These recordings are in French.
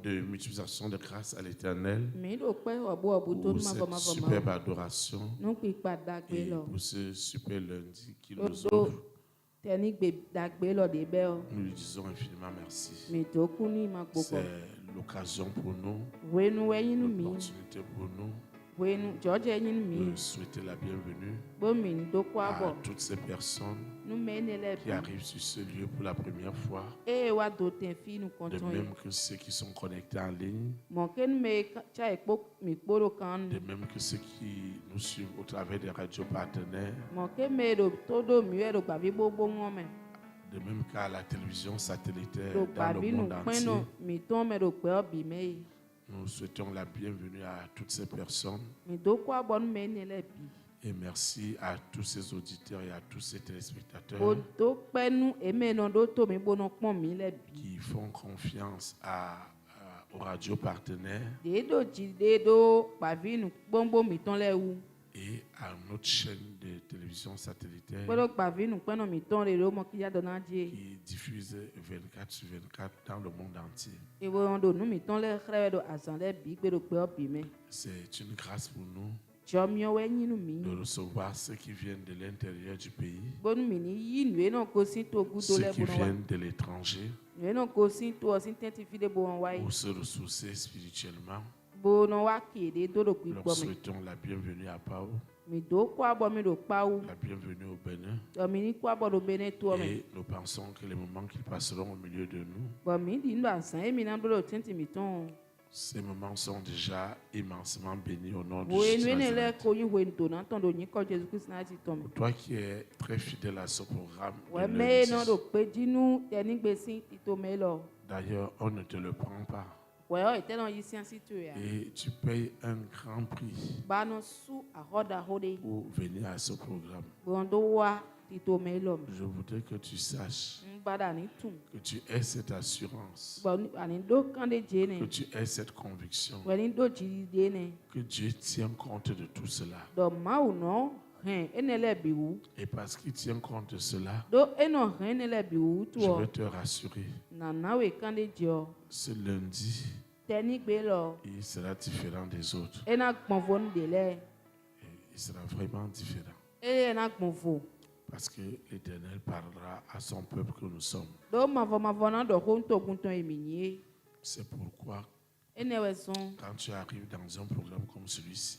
de multiplication de grâce à l'Éternel pour cette superbe adoration et pour ce super lundi qui nous offre. Nous lui disons infiniment merci. C'est l'occasion pour nous, l'opportunité pour nous de souhaiter la bienvenue à toutes ces personnes qui arrivent sur ce lieu pour la première fois, de même que ceux qui sont connectés en ligne, de même que ceux qui nous suivent au travers des radios partenaires, de même qu'à la télévision satellitaire dans le monde entier. Nous souhaitons la bienvenue à toutes ces personnes. Et merci à tous ces auditeurs et à tous ces téléspectateurs qui font confiance aux radios partenaires et à notre chaîne de télévision satellitaire qui diffuse 24 sur 24 dans le monde entier. C'est une grâce pour nous de recevoir ceux qui viennent de l'intérieur du pays, ceux qui viennent de l'étranger pour se ressourcer spirituellement. Nous souhaitons la bienvenue à Pau, la bienvenue au Bénin, et nous pensons que les moments qu'ils passeront au milieu de nous, ces moments sont déjà immensément bénis au nom de Jésus. Pour toi qui es très fidèle à ce programme, d'ailleurs, on ne te le prend pas. Et tu payes un grand prix pour venir à ce programme. Je voudrais que tu saches que tu aies cette assurance, que tu aies cette conviction, que Dieu tient compte de tout cela. Et parce qu'il tient compte de cela, je veux te rassurer, ce lundi, il sera différent des autres. Et il sera vraiment différent. Parce que l'Éternel parlera à son peuple que nous sommes. C'est pourquoi, quand tu arrives dans un programme comme celui-ci,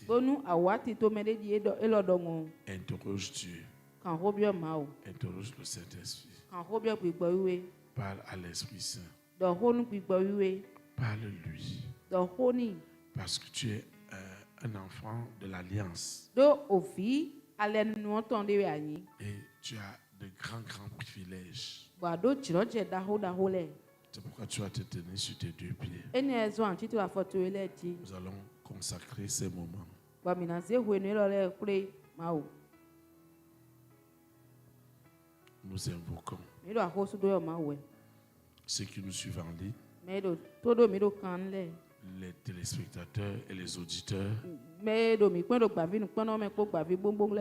interroge Dieu, interroge le Saint-Esprit, parle à l'Esprit Saint, parle-lui, parce que tu es un enfant de l'Alliance. Et tu as de grands privilèges. C'est pourquoi tu vas te tenir sur tes deux pieds. Nous allons consacrer ces moments. Nous invoquons ceux qui nous suivent en ligne, les téléspectateurs et les auditeurs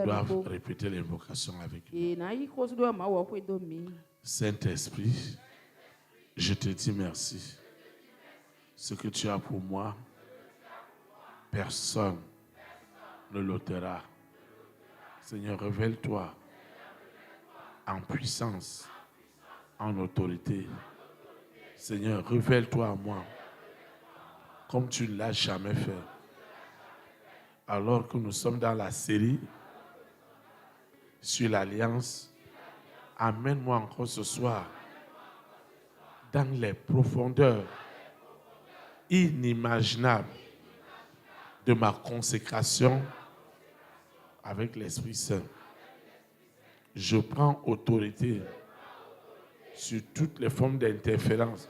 doivent répéter l'invocation avec nous. Saint-Esprit, je te dis merci. Ce que tu as pour moi, personne ne l'ôtera. Seigneur, révèle-toi en puissance, en autorité. Seigneur, révèle-toi à moi comme tu ne l'as jamais fait. Alors que nous sommes dans la série sur l'Alliance, amène-moi encore ce soir dans les profondeurs inimaginables de ma consécration avec l'Esprit Saint. Je prends autorité sur toutes les formes d'interférence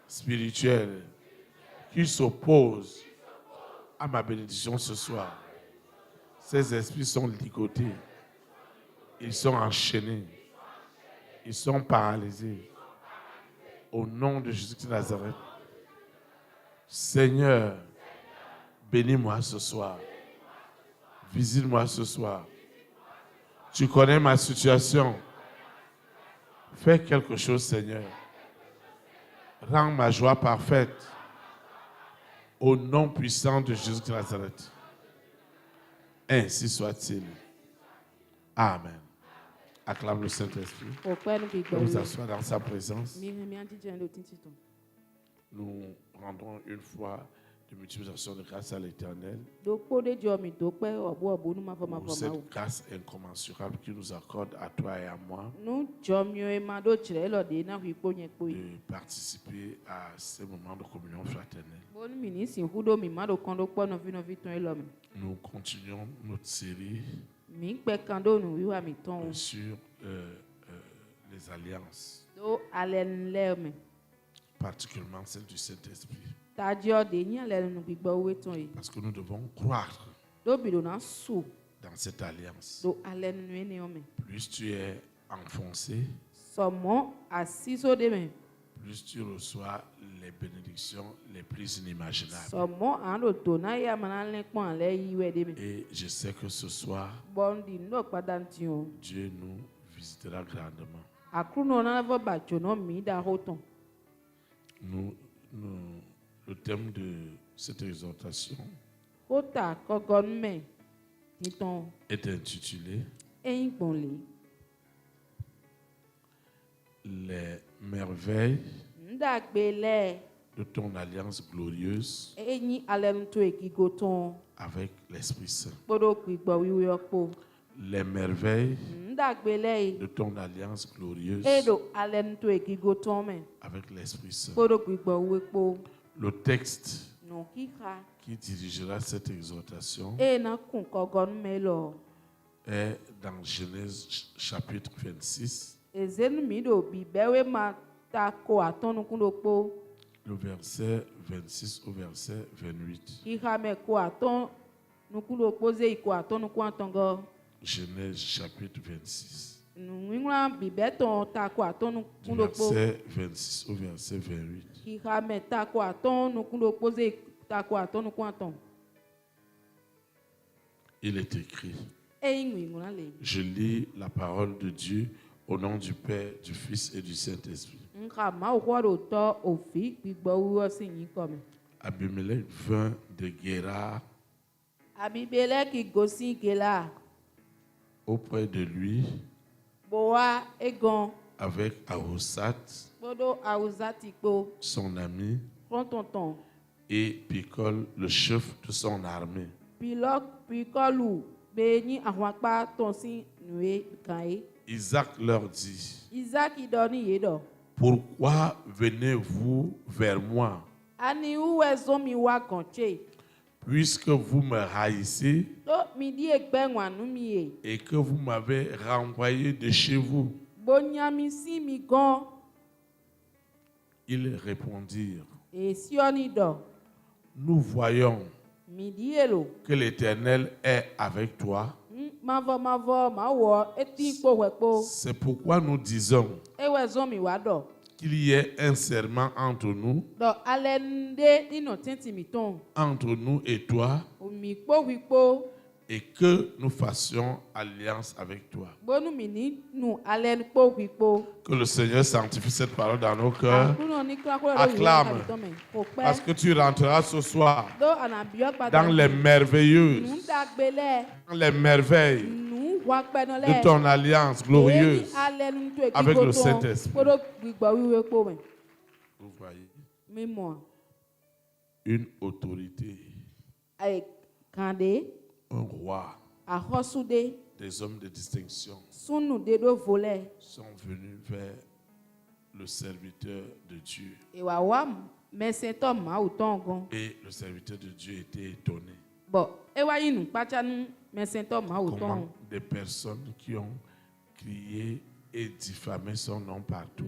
spirituelle qui s'opposent à ma bénédiction ce soir. Ces esprits sont ligotés, ils sont enchaînés, ils sont paralysés. Au nom de Jésus de Nazareth, Seigneur, bénis-moi ce soir. Visite-moi ce soir. Tu connais ma situation. Fais quelque chose, Seigneur. Rends ma joie parfaite. Au nom puissant de Jésus de Nazareth. Ainsi soit-il. Amen. Acclame le Saint-Esprit. Nous nous asseoir dans sa présence. Nous rendons une fois de multiplication de grâce à l'Éternel pour cette grâce incommensurable qu'il nous accorde à toi et à moi de participer à ces moments de communion fraternelle. Nous continuons notre série sur les alliances, particulièrement celle du Saint-Esprit. Parce que nous devons croire dans cette alliance. Plus tu es enfoncé, plus tu reçois les bénédictions les plus inimaginables. Et je sais que ce soir, Dieu nous visitera grandement. Le thème de cette exhortation est intitulé Les merveilles de ton alliance glorieuse avec l'Esprit Saint. Les merveilles de ton alliance glorieuse avec l'Esprit Saint. Le texte qui dirigera cette exhortation est dans Genèse chapitre 26, le verset 26 au verset 28. Genèse chapitre 26. Du verset 26 au verset 28. Il est écrit. Je lis la parole de Dieu au nom du Père, du Fils et du Saint-Esprit. Abimelech vint de Guérar auprès de lui avec Ahuzat, son ami, et Picol, le chef de son armée. Isaac leur dit: Pourquoi venez-vous vers moi? Puisque vous me haïssez et que vous m'avez renvoyé de chez vous. Ils répondirent: Nous voyons que l'Éternel est avec toi. C'est pourquoi nous disons qu'il y ait un serment entre nous et toi, et que nous fassions alliance avec toi. Que le Seigneur sanctifie cette parole dans nos cœurs. Acclame, parce que tu rentreras ce soir dans les merveilleuses, dans les merveilles de ton alliance glorieuse avec le Saint-Esprit. Vous voyez, une autorité, un roi, des hommes de distinction sont venus vers le serviteur de Dieu. Et le serviteur de Dieu était étonné. Comment des personnes qui ont crié et diffamé son nom partout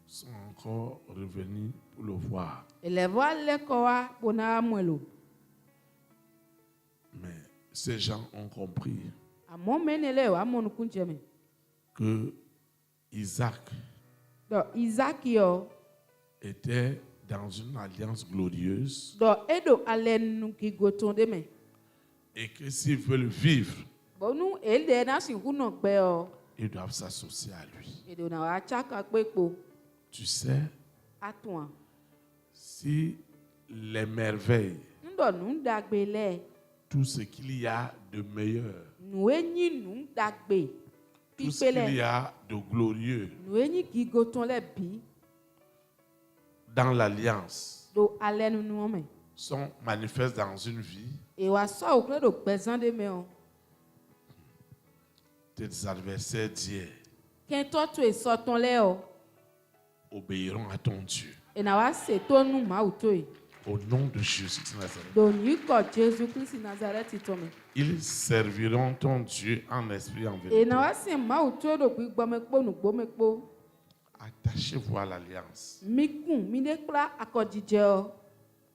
sont encore revenus pour le voir. Mais ces gens ont compris que Isaac était dans une alliance glorieuse et que s'ils veulent vivre, ils doivent s'associer à lui. Et donc na chaka kpekpo. Tu sais, Atwa. si les merveilles, Ndo nu dagbe le. tout ce qu'il y a de meilleur, Nu enyi nu dagbe. tout ce qu'il y a de glorieux Nu enyi ki goton le bi. dans l'alliance Do alenu nu ome. sont manifestes dans une vie, Et wa so o kle do pezan de me o. tes adversaires d'hier Ken to tu e so ton le o. obéiront à ton Dieu. E na wa se to nu ma uto e. Au nom de Jésus de Nazareth. Do ni ko Jésus Christ Nazareth to me. Ils serviront ton Dieu en esprit et en E vérité. na wa se ma uto do gbigbo me kpo nu gbo me kpo. Attachez-vous à l'alliance. Mi kun mi de kpla akodije o.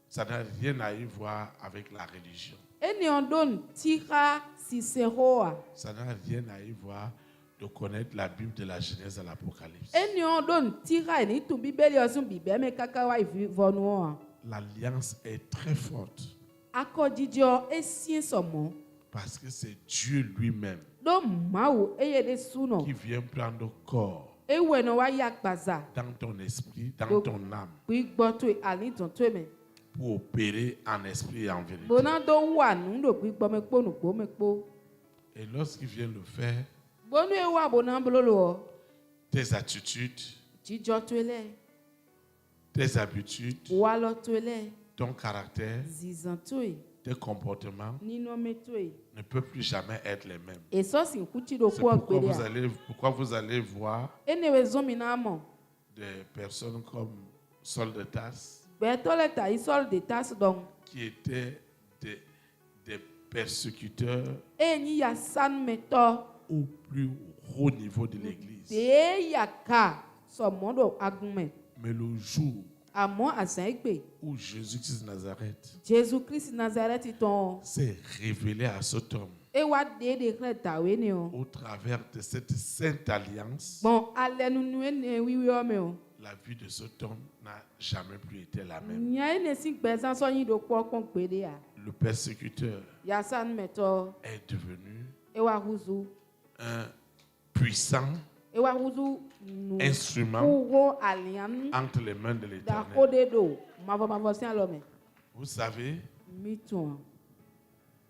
Ça n'a rien à y voir avec la religion. Eni on don tira si se hoa. Ça n'a rien à y voir de connaître la Bible de la Genèse à l'Apocalypse. Eni on don tira ni tu bibeli osun bibe me kaka wa ivonu o. L'alliance est très forte Akodije o esien somo. parce que c'est Dieu lui-même Do mawo eye de suno. qui vient prendre corps Ewe no wa ya gbaza. dans ton esprit, dans ton âme, Gbigbo to ali ton to me. pour opérer en esprit et en vérité. Bona do wa nu do gbigbo me kpo nu gbo me kpo. Et lorsqu'il vient le faire, Bonu e wa bona blolo o. tes attitudes, Jijo to ele. tes habitudes, Wa lo to ele. ton caractère, Zizan to e. tes comportements Nino me to e. ne peuvent plus jamais être les mêmes. E so si nkuti do C'est ko pourquoi gbede. pourquoi vous allez voir Enewe zomi na mo. des personnes comme Saul de Tarse Beto le ta isol de tas donc. qui étaient des persécuteurs Eni ya san meto. au plus haut niveau de l'Église. De ya ka. So mondo agume. Mais le jour Amo asan egbe. où Jésus-Christ de Nazareth Jésus Christ Nazareth ton. s'est révélé à cet homme E wa de kle tawe ni o. au travers de cette sainte alliance, Bon, alenu nu ene wiwi o me o. la vie de cet homme n'a jamais plus été la même. Nya ene si gbezan so yin do po kon gbede ya. Le persécuteur Ya san meto. est devenu E wa huzu. un puissant E wa huzu nu. instrument Kugo alian. entre les mains de Da l'Éternel. kode do. Mavo si alome. Vous savez, Miton.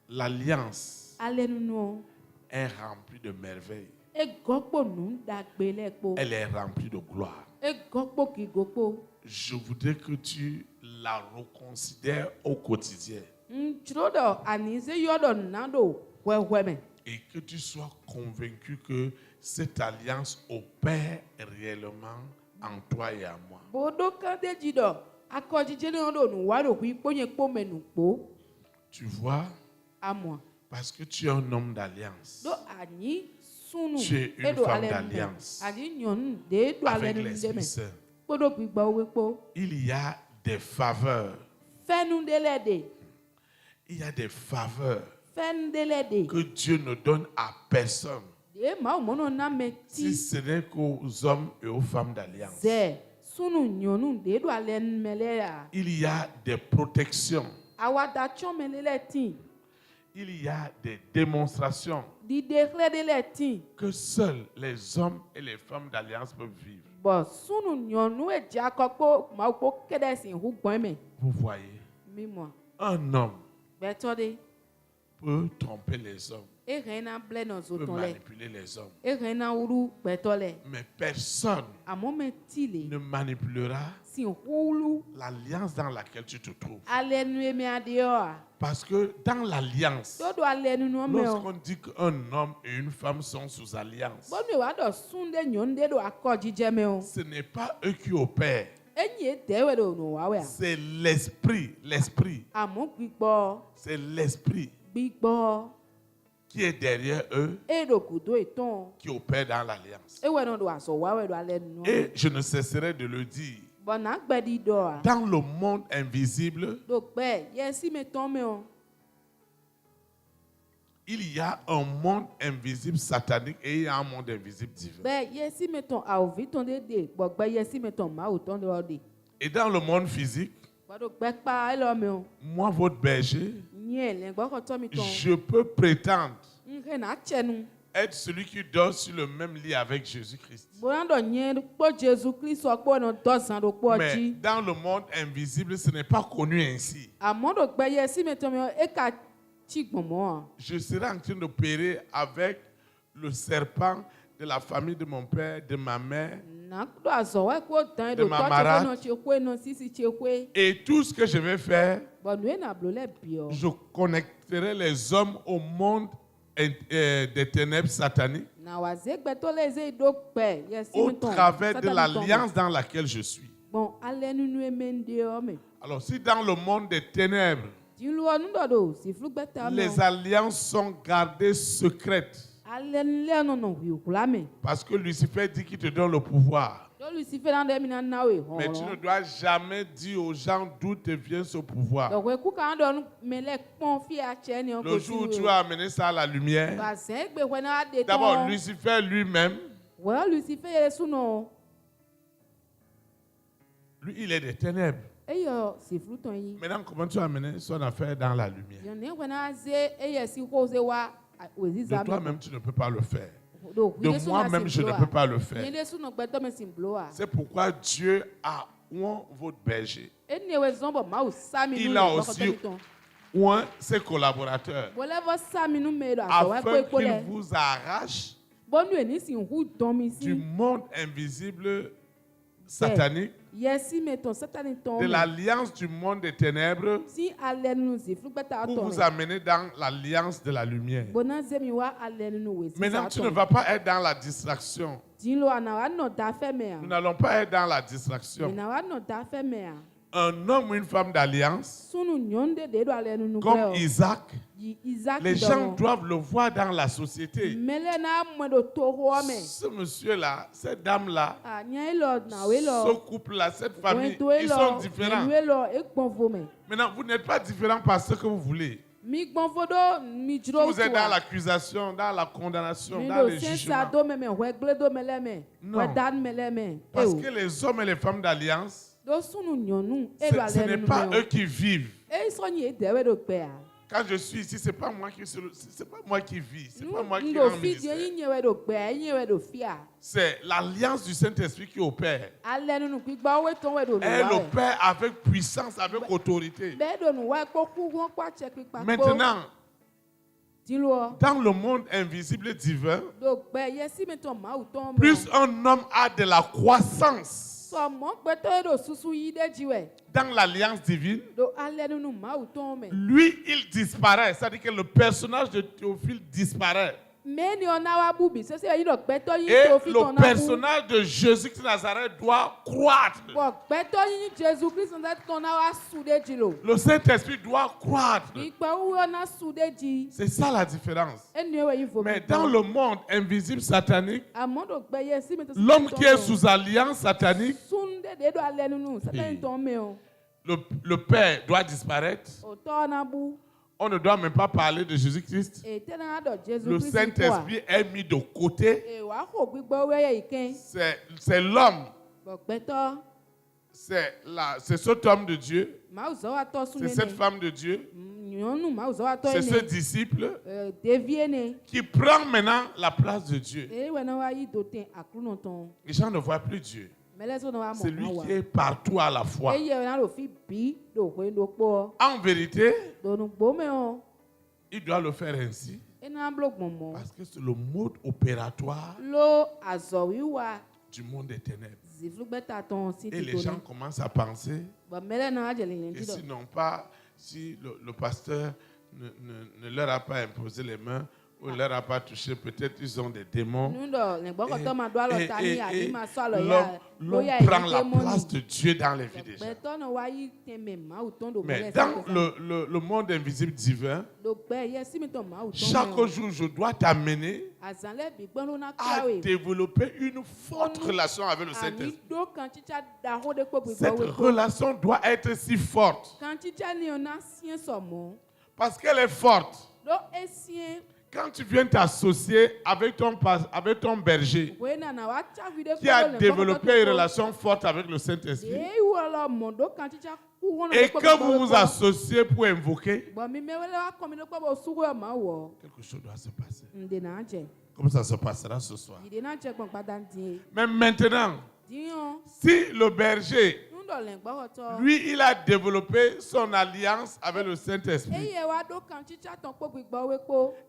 l'alliance Alenu nu. est remplie de merveilles. E gokpo nu dagbe le po. Elle est remplie de gloire. E gokpo ki gokpo. Je voudrais que tu la reconsidères au quotidien Nchrodo anize yodo nando weweme. et que tu sois convaincu que cette alliance opère réellement en toi et en moi. Bodo kande jido. Akojije ni odo nu waro ku iponye po menu po. Tu vois, Amwa. parce que tu es un homme d'alliance Do ani sunu. Tu es une femme d'alliance. Ani nyon de do avec alenu l'Esprit ndeme. Saint. Bodo gbigba owe po. Il y a des faveurs. Fenu delede. Il y a des faveurs Fen delede. que Dieu ne donne à personne De ma mono na si meti. ce n'est qu'aux hommes et aux femmes d'alliance. Ze. Sunu nyonu de do alenu mele ya. Il y a des protections. Awada chon melele tin. Il y a des démonstrations Di dekle de le tin. que seuls les hommes et les femmes d'alliance peuvent vivre. Bon, sunu nyonu e jakokpo ma ko kede sin hu gbon me. Vous voyez, Mi mo. un homme Beto de. peut tromper les hommes, E reina ble no peut zoton le. manipuler les hommes. E reina uru beto le. Mais personne Amo me tile. ne manipulera Si hulu. l'alliance dans laquelle tu te trouves. Alenu e me adio a. Parce que dans l'alliance, Dodo alenu no me o. lorsqu'on dit qu'un homme et une femme sont sous alliance, Bonu wa do sunde nyonde do akojije me o. ce n'est pas eux qui opèrent, Enyi e dewe do no wa we a. c'est l'esprit, Amo gbigbo. c'est l'esprit Gbigbo. qui est derrière eux, E do kudo eton. qui opère dans l'alliance. E we no do aso wa we do alenu no. Et je ne cesserai de le dire, Bon na gbedi do a. dans le monde invisible, Do pe, yesi me ton me o. il y a un monde invisible satanique et il y a un monde invisible divin. Be yesi me ton a ovi ton de. Bo gbe yesi me ton ma o ton de ode. Et dans le monde physique, Bo do gbe pa e lo me o. moi, votre berger, Nye le gbo ko to mi ton. je peux prétendre Nge na chenu. être celui qui dort sur le même lit avec Jésus-Christ. Mais dans le monde invisible, ce n'est pas connu ainsi. Je serai en train d'opérer avec le serpent de la famille de mon père, de ma mère, de ma marade. Et tout ce que je vais faire, je connecterai les hommes au monde des ténèbres sataniques au travers de l'alliance dans laquelle je suis. Alors si dans le monde des ténèbres, les alliances sont gardées secrètes, parce que Lucifer dit qu'il te donne le pouvoir. Mais tu ne dois jamais dire aux gens d'où te vient ce pouvoir. Le jour où tu vas amener ça à la lumière, d'abord Lucifer lui-même, lui il est des ténèbres. Maintenant, comment tu vas amener son affaire dans la lumière? De toi-même, tu ne peux pas le faire. De moi-même, je ne peux pas le faire. C'est pourquoi Dieu a oint votre berger. Il a aussi oint ses collaborateurs afin qu'il vous arrache du monde invisible satanique, de l'alliance du monde des ténèbres, pour vous amener dans l'alliance de la lumière. Maintenant, tu ne vas pas être dans la distraction. Nous n'allons pas être dans la distraction. Un homme ou une femme d'alliance, comme Isaac, les gens doivent le voir dans la société. Ce monsieur-là, cette dame-là, ce couple-là, cette famille, ils sont différents. Maintenant, vous n'êtes pas différents par ce que vous voulez. Si vous êtes dans l'accusation, dans la condamnation, dans le jugement. Non. Parce que les hommes et les femmes d'alliance, ce n'est pas eux qui vivent. Quand je suis ici, ce n'est pas moi qui vis, ce n'est pas moi qui rends ministère. C'est l'alliance du Saint-Esprit qui opère. Elle opère avec puissance, avec autorité. Maintenant, dans le monde invisible divin, plus un homme a de la croissance dans l'alliance divine, lui, il disparaît. C'est-à-dire que le personnage de Théophile disparaît. Et le personnage de Jésus-Christ de Nazareth doit croître. Le Saint-Esprit doit croître. C'est ça la différence. Mais dans le monde invisible satanique, l'homme qui est sous alliance satanique, le Père doit disparaître. On ne doit même pas parler de Jésus-Christ. Le Saint-Esprit est mis de côté. C'est l'homme. C'est cet homme de Dieu. C'est cette femme de Dieu. C'est ce disciple qui prend maintenant la place de Dieu. Les gens ne voient plus Dieu. C'est lui qui est partout à la fois. En vérité, il doit le faire ainsi. Parce que c'est le mode opératoire du monde des ténèbres. Et les gens commencent à penser que si le pasteur ne leur a pas imposé les mains, ou ne leur a pas touché, peut-être ils ont des démons. Et l'homme prend la place de Dieu dans les vies des gens. Mais dans le monde invisible divin, chaque jour, je dois t'amener à développer une forte relation avec le Saint-Esprit. Cette relation doit être si forte. Parce qu'elle est forte. Quand tu viens t'associer avec ton berger qui a développé une relation forte avec le Saint-Esprit et que vous vous associez pour invoquer, quelque chose doit se passer. Comme ça se passera ce soir. Mais maintenant, si le berger, lui, il a développé son alliance avec le Saint-Esprit.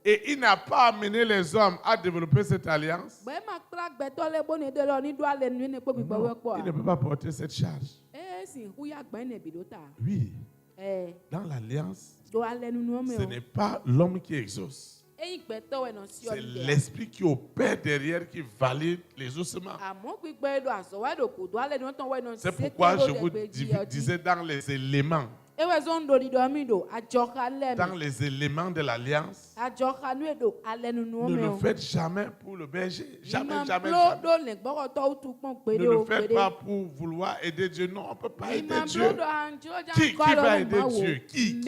Et il n'a pas amené les hommes à développer cette alliance. Non, il ne peut pas porter cette charge. Oui. Dans l'alliance, ce n'est pas l'homme qui exauce. C'est l'esprit qui opère derrière qui valide les ossements. C'est pourquoi je vous disais dans les éléments. Dans les éléments de l'alliance, ne le faites jamais pour le berger. Jamais, jamais, jamais. Ne le faites pas pour vouloir aider Dieu. Non, on ne peut pas aider Dieu. Qui va aider Dieu? Qui?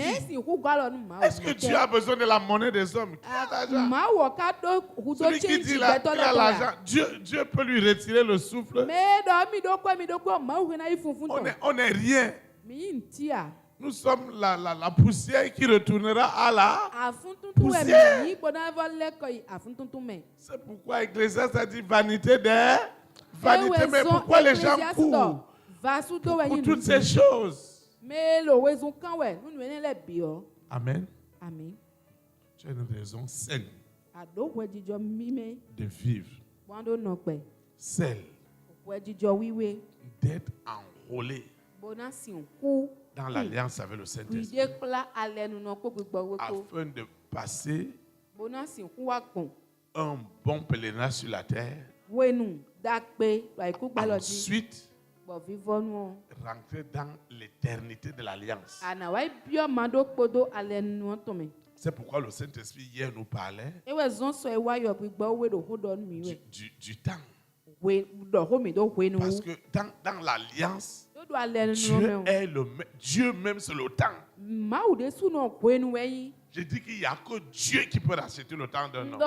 Est-ce que Dieu a besoin de la monnaie des hommes? Qui a l'argent? Celui qui dit là, il a l'argent. Dieu peut lui retirer le souffle. On n'est rien. Nous sommes la poussière qui retournera à la poussière. C'est pourquoi Ecclésiaste a dit vanité des vanités. Mais pourquoi les gens courent pour toutes ces choses? Amen. Tu as une raison saine de vivre. Celle d'être enrôlé dans l'alliance avec le Saint-Esprit afin de passer un bon pèlerinage sur la terre. Ensuite, rentrer dans l'éternité de l'alliance. C'est pourquoi le Saint-Esprit hier nous parlait du temps. Parce que dans l'alliance, Dieu même c'est le temps. Je dis qu'il n'y a que Dieu qui peut racheter le temps d'un homme.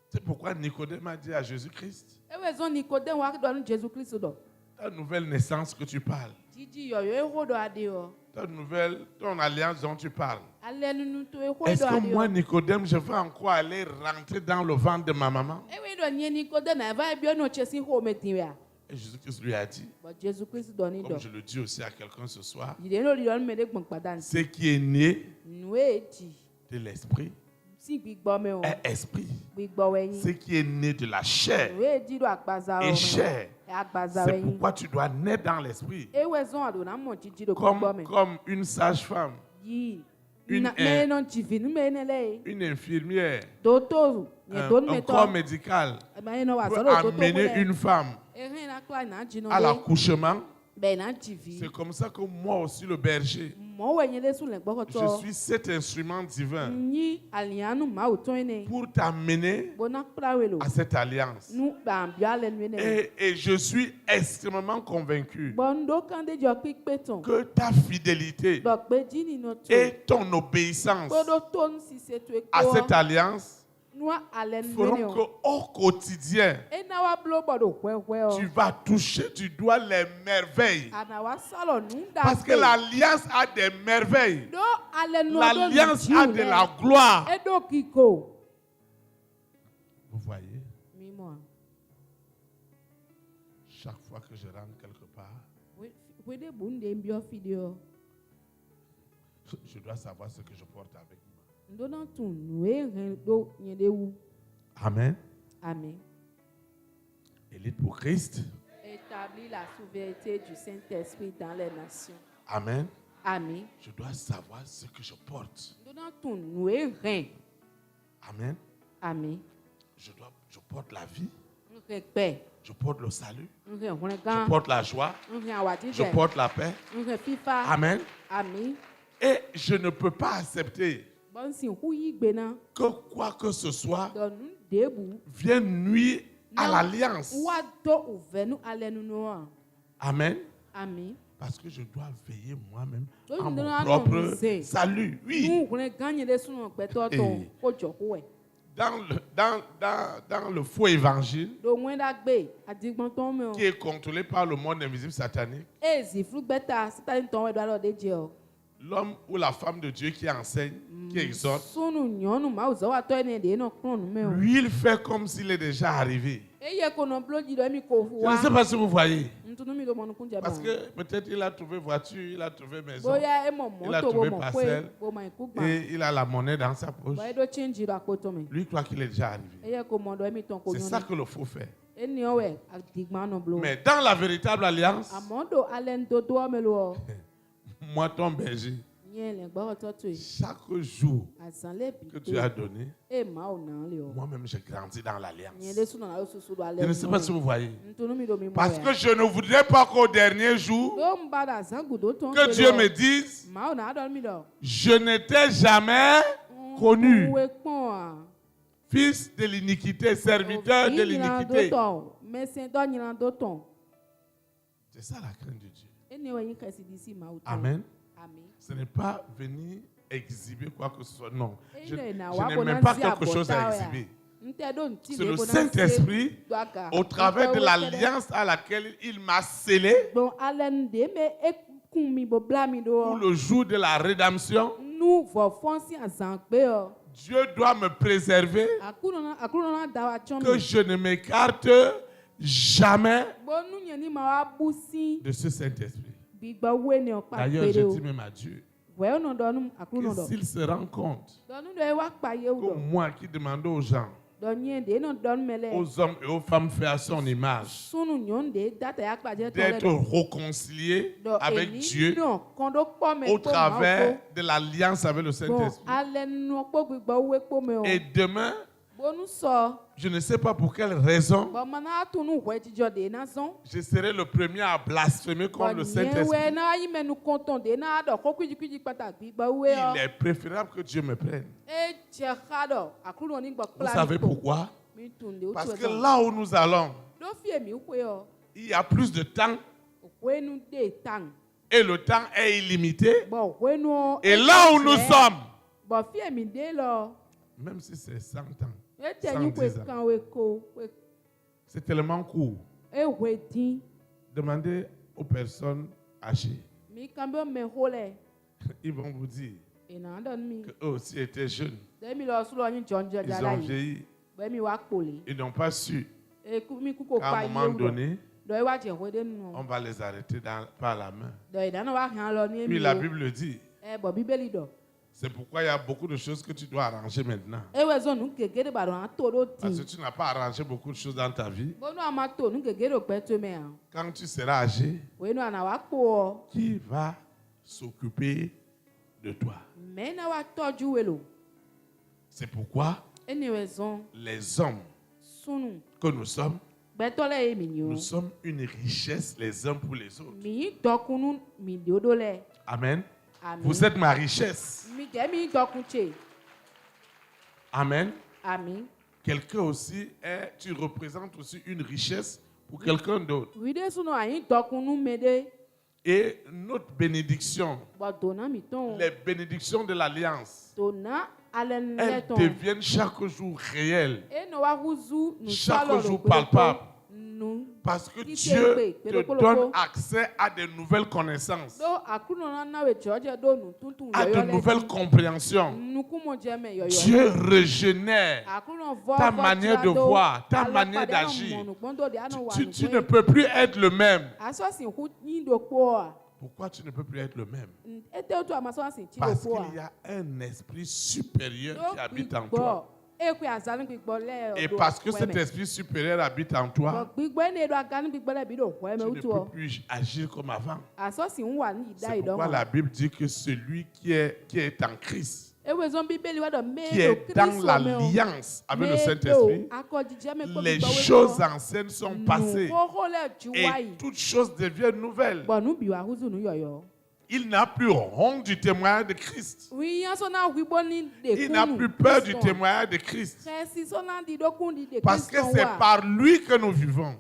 C'est pourquoi Nicodème a dit à Jésus-Christ, ta nouvelle naissance que tu parles, ton alliance dont tu parles, est-ce que moi, Nicodème, je vais encore aller rentrer dans le ventre de ma maman? Et Jésus-Christ lui a dit, comme je le dis aussi à quelqu'un ce soir, ce qui est né de l'esprit est esprit. Ce qui est né de la chair est chair. C'est pourquoi tu dois naître dans l'esprit. Comme une sage-femme, une infirmière, un corps médical peut amener une femme à l'accouchement. C'est comme ça que moi aussi, le berger, je suis cet instrument divin pour t'amener à cette alliance. Et je suis extrêmement convaincu que ta fidélité et ton obéissance à cette alliance feront qu'au quotidien, tu vas toucher du doigt les merveilles. Parce que l'alliance a des merveilles. L'alliance a de la gloire. Vous voyez? Chaque fois que je rentre quelque part, je dois savoir ce que je porte avec moi. Amen. Amen. Élite pour Christ. Établir la souveraineté du Saint-Esprit dans les nations. Amen. Amen. Je dois savoir ce que je porte. Amen. Amen. Je porte la vie. Je porte le salut. Je porte la joie. Je porte la paix. Amen. Amen. Et je ne peux pas accepter que quoi que ce soit vienne nuire à l'alliance. Amen. Amen. Parce que je dois veiller moi-même à mon propre salut. Oui. Dans le faux évangile qui est contrôlé par le monde invisible satanique, l'homme ou la femme de Dieu qui enseigne, qui exhorte, lui, il fait comme s'il est déjà arrivé. Je ne sais pas si vous voyez. Parce que peut-être il a trouvé voiture, il a trouvé maison, il a trouvé parcelle, et il a la monnaie dans sa poche. Lui croit qu'il est déjà arrivé. C'est ça que le faux fait. Mais dans la véritable alliance, moi ton berger, chaque jour que tu as donné, moi-même j'ai grandi dans l'alliance. Je ne sais pas si vous voyez. Parce que je ne voudrais pas qu'au dernier jour, que Dieu me dise, je n'étais jamais connu. Fils de l'iniquité, serviteur de l'iniquité. C'est ça la crainte de Dieu. Amen. Ce n'est pas venir exhiber quoi que ce soit. Non. Je n'ai même pas quelque chose à exhiber. C'est le Saint-Esprit, au travers de l'alliance à laquelle il m'a scellé, pour le jour de la rédemption. Dieu doit me préserver, que je ne m'écarte jamais de ce Saint-Esprit. D'ailleurs, je dis même à Dieu que s'il se rend compte que moi qui demande aux gens, aux hommes et aux femmes faits à son image, d'être réconciliés avec Dieu au travers de l'alliance avec le Saint-Esprit. Et demain, je ne sais pas pour quelle raison, je serai le premier à blasphémer contre le Saint-Esprit. Il est préférable que Dieu me prenne. Vous savez pourquoi? Parce que là où nous allons, il y a plus de temps. Et le temps est illimité. Et là où nous sommes, même si c'est 100 ans, 110 ans, c'est tellement court. Demandez aux personnes âgées. Ils vont vous dire qu'eux aussi étaient jeunes. Ils ont vieilli. Ils n'ont pas su qu'à un moment donné, on va les arrêter par la main. Puis la Bible dit, c'est pourquoi il y a beaucoup de choses que tu dois arranger maintenant. Parce que tu n'as pas arrangé beaucoup de choses dans ta vie. Quand tu seras âgé, qui va s'occuper de toi? C'est pourquoi les hommes que nous sommes une richesse les uns pour les autres. Amen. Vous êtes ma richesse. Amen. Quelqu'un aussi tu représentes aussi une richesse pour quelqu'un d'autre. Et notre bénédiction, les bénédictions de l'alliance, elles deviennent chaque jour réelles, chaque jour palpables. Parce que Dieu te donne accès à de nouvelles connaissances, à de nouvelles compréhensions. Dieu régénère ta manière de voir, ta manière d'agir. Tu ne peux plus être le même. Pourquoi tu ne peux plus être le même? Parce qu'il y a un esprit supérieur qui habite en toi. Et parce que cet esprit supérieur habite en toi, tu ne peux plus agir comme avant. C'est pourquoi la Bible dit que celui qui est en Christ, qui est dans l'alliance avec le Saint-Esprit, les choses anciennes sont passées et toutes choses deviennent nouvelles. Il n'a plus honte du témoignage de Christ. Il n'a plus peur du témoignage de Christ. Parce que c'est par lui que nous vivons.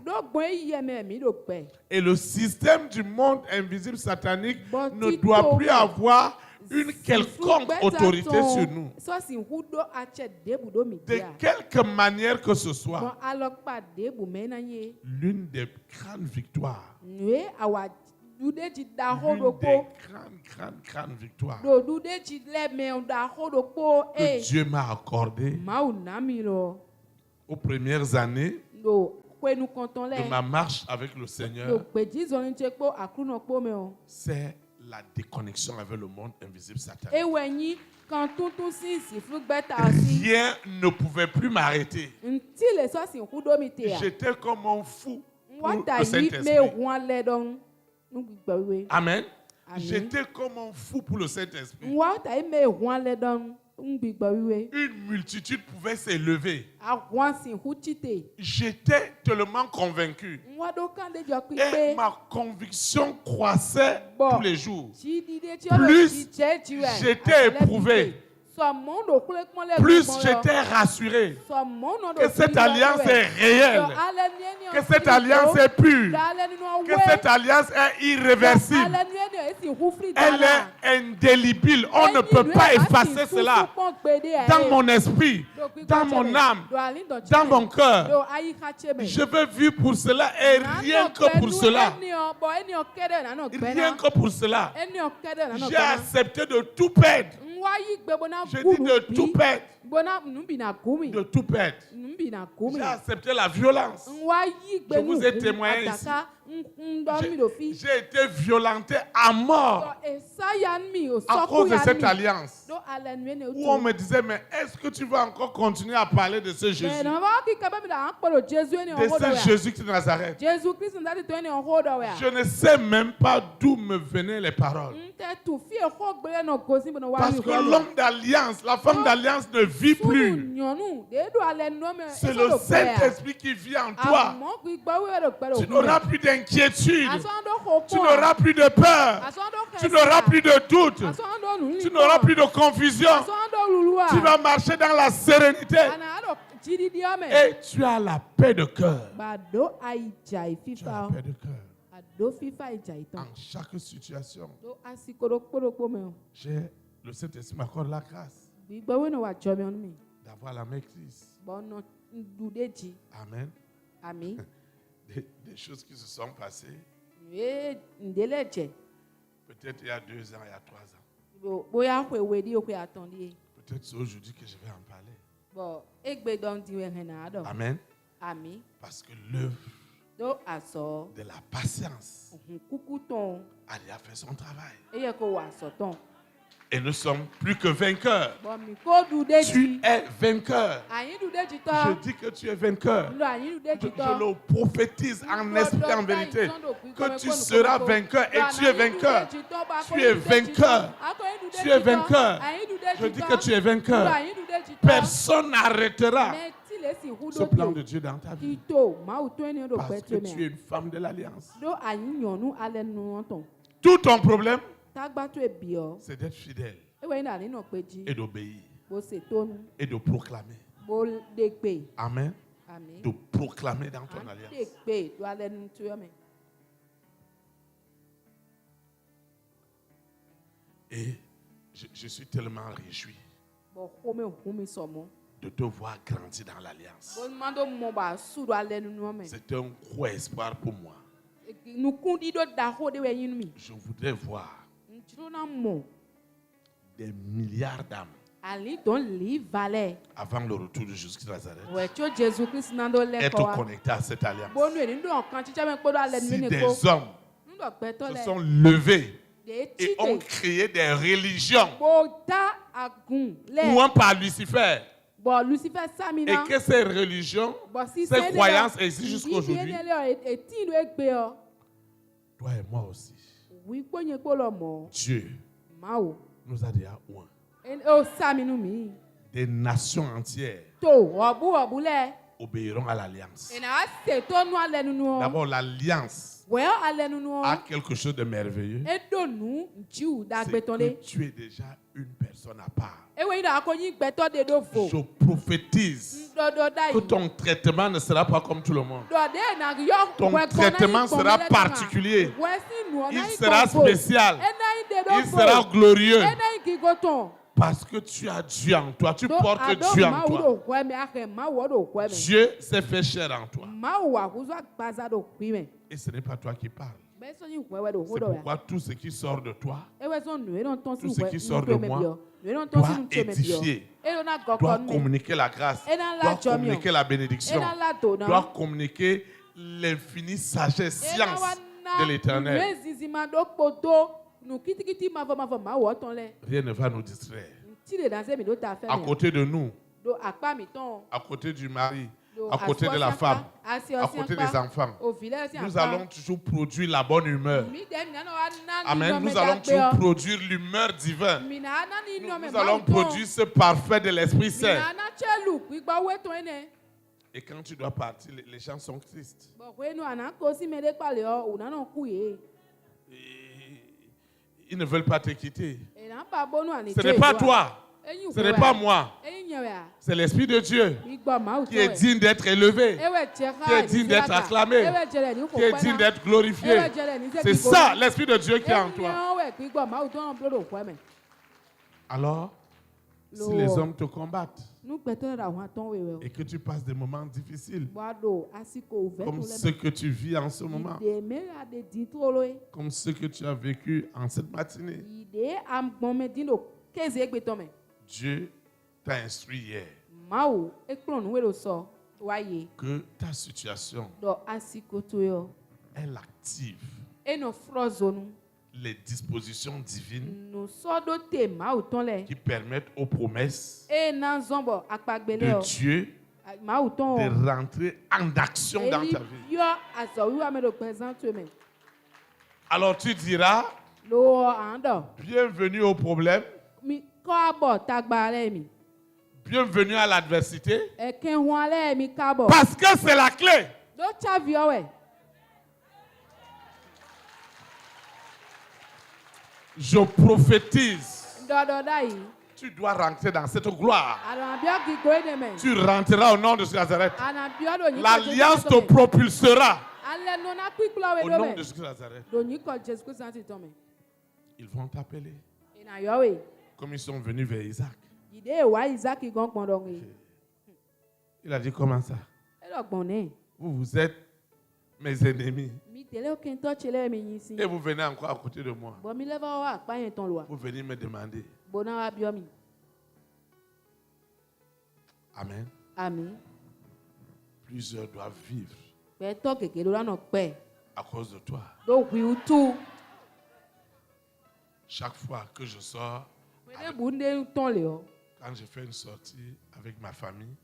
Et le système du monde invisible satanique ne doit plus avoir une quelconque autorité sur nous. De quelque manière que ce soit. L'une des grandes victoires L'une des grandes victoires que Dieu m'a accordées aux premières années de ma marche avec le Seigneur, c'est la déconnexion avec le monde invisible satanique. Rien ne pouvait plus m'arrêter. J'étais comme un fou pour le Saint-Esprit. Amen. J'étais comme un fou pour le Saint-Esprit. Une multitude pouvait s'élever. J'étais tellement convaincu. Et ma conviction croissait tous les jours. Plus j'étais éprouvé, plus j'étais rassuré que cette alliance est réelle, que cette alliance est pure, que cette alliance est irréversible. Elle est indélébile. On ne peut pas effacer cela dans mon esprit, dans mon âme, dans mon cœur. Je veux vivre pour cela et rien que pour cela. Rien que pour cela. J'ai accepté de tout perdre. Je dis de tout perdre. De tout perdre. J'ai accepté la violence. Je vous ai témoigné ici. J'ai été violenté à mort à cause de cette alliance. Où on me disait, mais est-ce que tu vas encore continuer à parler de ce Jésus? De ce Jésus de Nazareth. Je ne sais même pas d'où me venaient les paroles. Parce que l'homme d'alliance, la femme d'alliance ne vit plus. C'est le Saint-Esprit qui vit en toi. Tu n'auras plus d'inquiétude. Tu n'auras plus de peur. Tu n'auras plus de doute. Tu n'auras plus de confusion. Tu vas marcher dans la sérénité. Et tu as la paix de cœur. Tu as la paix de cœur. En chaque situation, le Saint-Esprit m'accorde la grâce d'avoir la maîtrise. Amen. Des choses qui se sont passées. Peut-être il y a 2 ans, il y a 3 ans. Peut-être c'est aujourd'hui que je vais en parler. Amen. Parce que l'œuvre de la patience, elle a fait son travail. Et nous sommes plus que vainqueurs. Tu es vainqueur. Je dis que tu es vainqueur. Je le prophétise en esprit, en vérité. Que tu seras vainqueur et tu es vainqueur. Tu es vainqueur. Tu es vainqueur. Je dis que tu es vainqueur. Personne n'arrêtera ce plan de Dieu dans ta vie. Parce que tu es une femme de l'alliance. Tout ton problème, c'est d'être fidèle et d'obéir et de proclamer. Amen. De proclamer dans ton alliance. Et je suis tellement réjoui de te voir grandir dans l'alliance. C'est un gros espoir pour moi. Je voudrais voir des milliards d'âmes avant le retour de Jésus de Nazareth être connectés à cette alliance. Si des hommes se sont levés et ont créé des religions ou par Lucifer, et que ces religions, ces croyances existent jusqu'aujourd'hui, toi et moi aussi, Dieu nous a déjà oint. Des nations entières obéiront à l'alliance. D'abord, l'alliance a quelque chose de merveilleux. C'est que tu es déjà une personne à part. Je prophétise que ton traitement ne sera pas comme tout le monde. Ton traitement sera particulier. Il sera spécial. Il sera glorieux. Parce que tu as Dieu en toi. Tu portes Dieu en toi. Dieu s'est fait chair en toi. Et ce n'est pas toi qui parles. C'est pourquoi tout ce qui sort de toi, tout ce qui sort de moi, doit édifier, doit communiquer la grâce, doit communiquer la bénédiction, doit communiquer l'infinie sagesse, science de l'Éternel. Rien ne va nous distraire. À côté de nous, à côté du mari, à côté de la femme, à côté des enfants, nous allons toujours produire la bonne humeur. Amen. Nous allons toujours produire l'humeur divine. Nous allons produire ce parfait de l'Esprit Saint. Et quand tu dois partir, les gens sont tristes. Ils ne veulent pas te quitter. Ce n'est pas toi. Ce n'est pas moi. C'est l'Esprit de Dieu qui est digne d'être élevé, qui est digne d'être acclamé, qui est digne d'être glorifié. C'est ça, l'Esprit de Dieu qui est en toi. Alors, si les hommes te combattent et que tu passes des moments difficiles, comme ceux que tu vis en ce moment, comme ceux que tu as vécu en cette matinée, Dieu t'a instruit hier que ta situation, elle active les dispositions divines qui permettent aux promesses de Dieu de rentrer en action dans ta vie. Alors tu diras, bienvenue au problème, bienvenue à l'adversité, parce que c'est la clé. Je prophétise. Tu dois rentrer dans cette gloire. Tu rentreras au nom de Nazareth. L'alliance te propulsera au nom de Nazareth. Ils vont t'appeler comme ils sont venus vers Isaac. Il a dit comment ça? Vous êtes mes ennemis. Et vous venez encore à côté de moi. Vous venez me demander. Amen. Amen. Plusieurs doivent vivre à cause de toi. Chaque fois que je sors, quand je fais une sortie avec ma famille,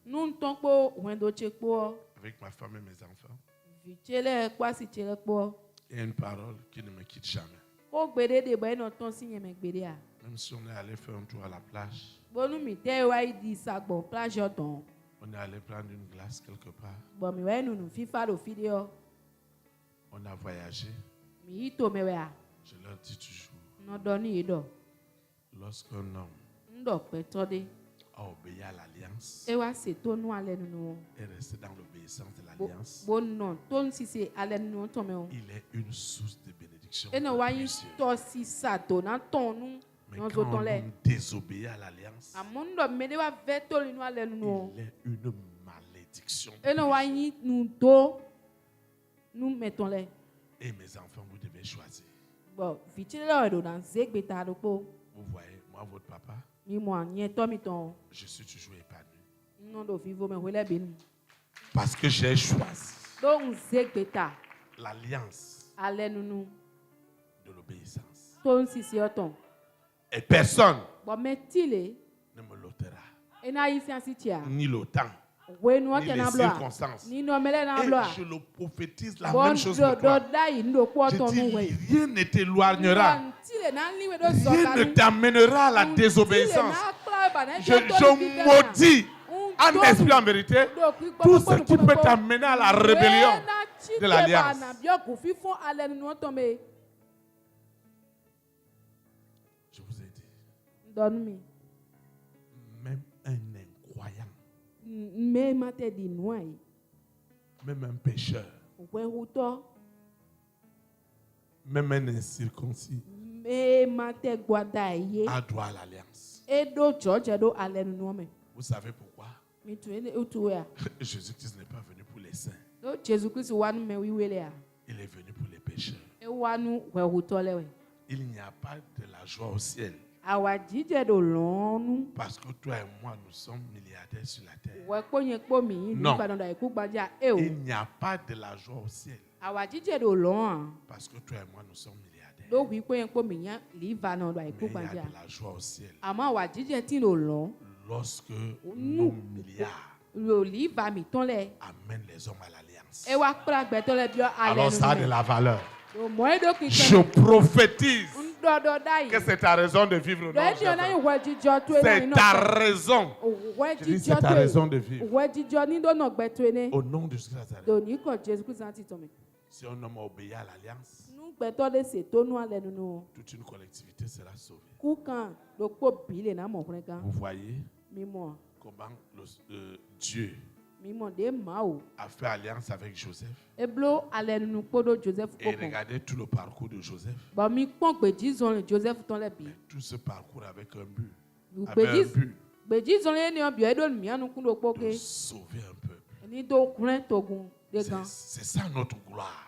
avec ma femme et mes enfants, il y a une parole qui ne me quitte jamais. Même si on est allé faire un tour à la plage, on est allé prendre une glace quelque part, on a voyagé, je leur dis toujours, lorsqu'un homme a obéi à l'alliance et resté dans l'obéissance de l'alliance, il est une source de bénédiction. Mais quand on désobéit à l'alliance, il est une malédiction. Et mes enfants, vous devez choisir. Vous voyez, moi, votre papa, je suis toujours épanoui. Parce que j'ai choisi l'alliance de l'obéissance. Et personne ne me l'ôtera. Ni le temps, ni les circonstances. Et je le prophétise la même chose pour toi. Je dis, rien ne t'éloignera. Rien ne t'amènera à la désobéissance. Je maudis en esprit, en vérité, tout ce qui peut t'amener à la rébellion de l'alliance. Je vous ai dit, même un incroyant, même un pécheur, même un incirconcis a droit à l'alliance. Vous savez pourquoi? Jésus-Christ n'est pas venu pour les saints. Il est venu pour les pécheurs. Il n'y a pas de la joie au ciel. Parce que toi et moi, nous sommes milliardaires sur la terre. Non. Il n'y a pas de la joie au ciel. Parce que toi et moi, nous sommes milliardaires. Mais il y a de la joie au ciel. Lorsque nos milliards amènent les hommes à l'alliance. Alors ça a de la valeur. Je prophétise que c'est ta raison de vivre. C'est ta raison. Je dis c'est ta raison de vivre. Au nom de Jésus-Christ. Si un homme obéit à l'alliance, toute une collectivité sera sauvée. Vous voyez comment Dieu a fait alliance avec Joseph. Et regardez tout le parcours de Joseph. Tout ce parcours avec un but. Avec un but. De sauver un peuple. C'est ça notre gloire.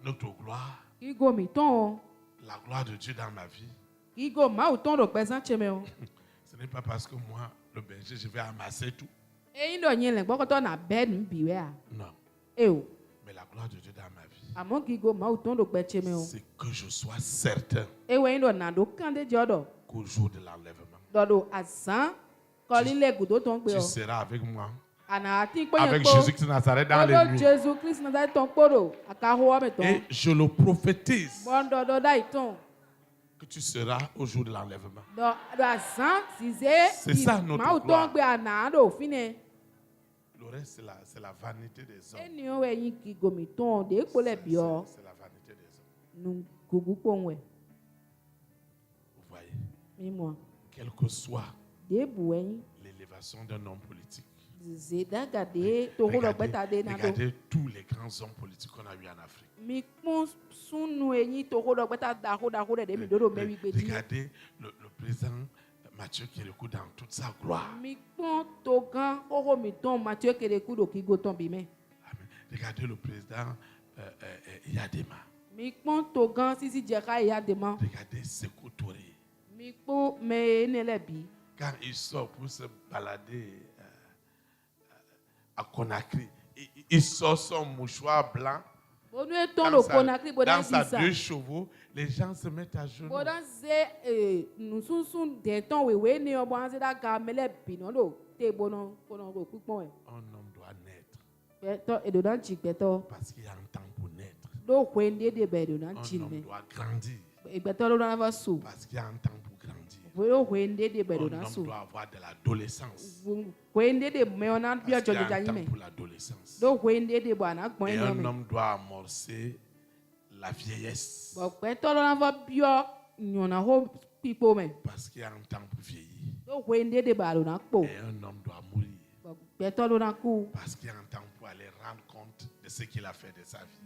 Notre gloire. La gloire de Dieu dans ma vie. Ce n'est pas parce que moi, le berger, je vais amasser tout. Non. Mais la gloire de Dieu dans ma vie, c'est que je sois certain qu'au jour de l'enlèvement, tu seras avec moi. Avec Jésus-Christ de Nazareth dans les nuits. Et je le prophétise que tu seras au jour de l'enlèvement. C'est ça notre gloire. Le reste, c'est la vanité des hommes. C'est la vanité des hommes. Vous voyez? Quelle que soit l'élévation d'un homme politique. Regardez tous les grands hommes politiques qu'on a eu en Afrique. Regardez le président Mathieu Kérékou dans toute sa gloire. Amen. Regardez le président Yadema. Regardez Sékou Touré. Quand il sort pour se balader à Conakry, il sort son mouchoir blanc. Dans sa 2 chevaux, les gens se mettent à genoux. Un homme doit naître. Parce qu'il y a un temps pour naître. Un homme doit grandir. Parce qu'il y a un temps pour grandir. Un homme doit avoir de l'adolescence. Parce qu'il y a un temps pour l'adolescence. Et un homme doit amorcer la vieillesse. Parce qu'il y a un temps pour vieillir. Et un homme doit mourir. Parce qu'il y a un temps pour aller rendre compte de ce qu'il a fait de sa vie.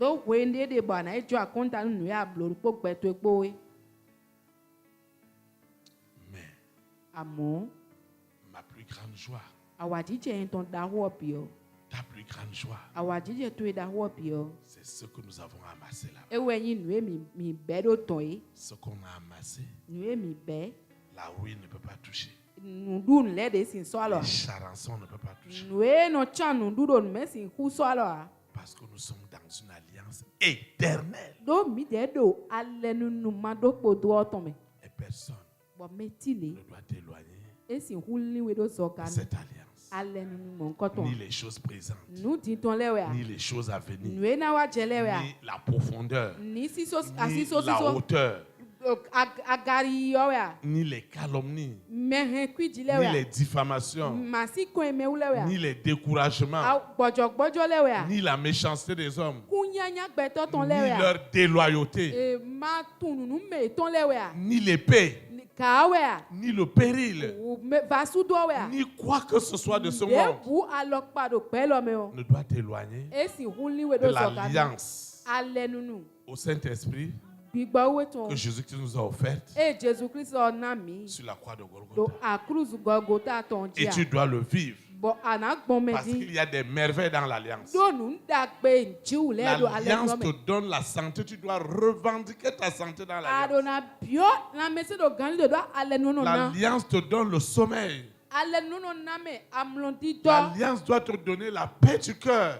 Mais ma plus grande joie, ta plus grande joie, c'est ce que nous avons amassé là. Ce qu'on a amassé, la rouille ne peut pas toucher. Les charançons ne peuvent pas toucher. Parce que nous sommes dans une alliance éternelle. Et personne ne doit t'éloigner de cette alliance. Ni les choses présentes, ni les choses à venir, ni la profondeur, ni la hauteur, ni les calomnies, ni les diffamations, ni les découragements, ni la méchanceté des hommes, ni leur déloyauté, ni l'épée, ni le péril, ni quoi que ce soit de ce monde ne doit t'éloigner de l'alliance au Saint-Esprit que Jésus-Christ nous a offerte sur la croix de Golgotha. Et tu dois le vivre Parce qu'il y a des merveilles dans l'alliance. L'alliance te donne la santé. Tu dois revendiquer ta santé dans l'alliance. L'alliance te donne le sommeil. L'alliance doit te donner la paix du cœur.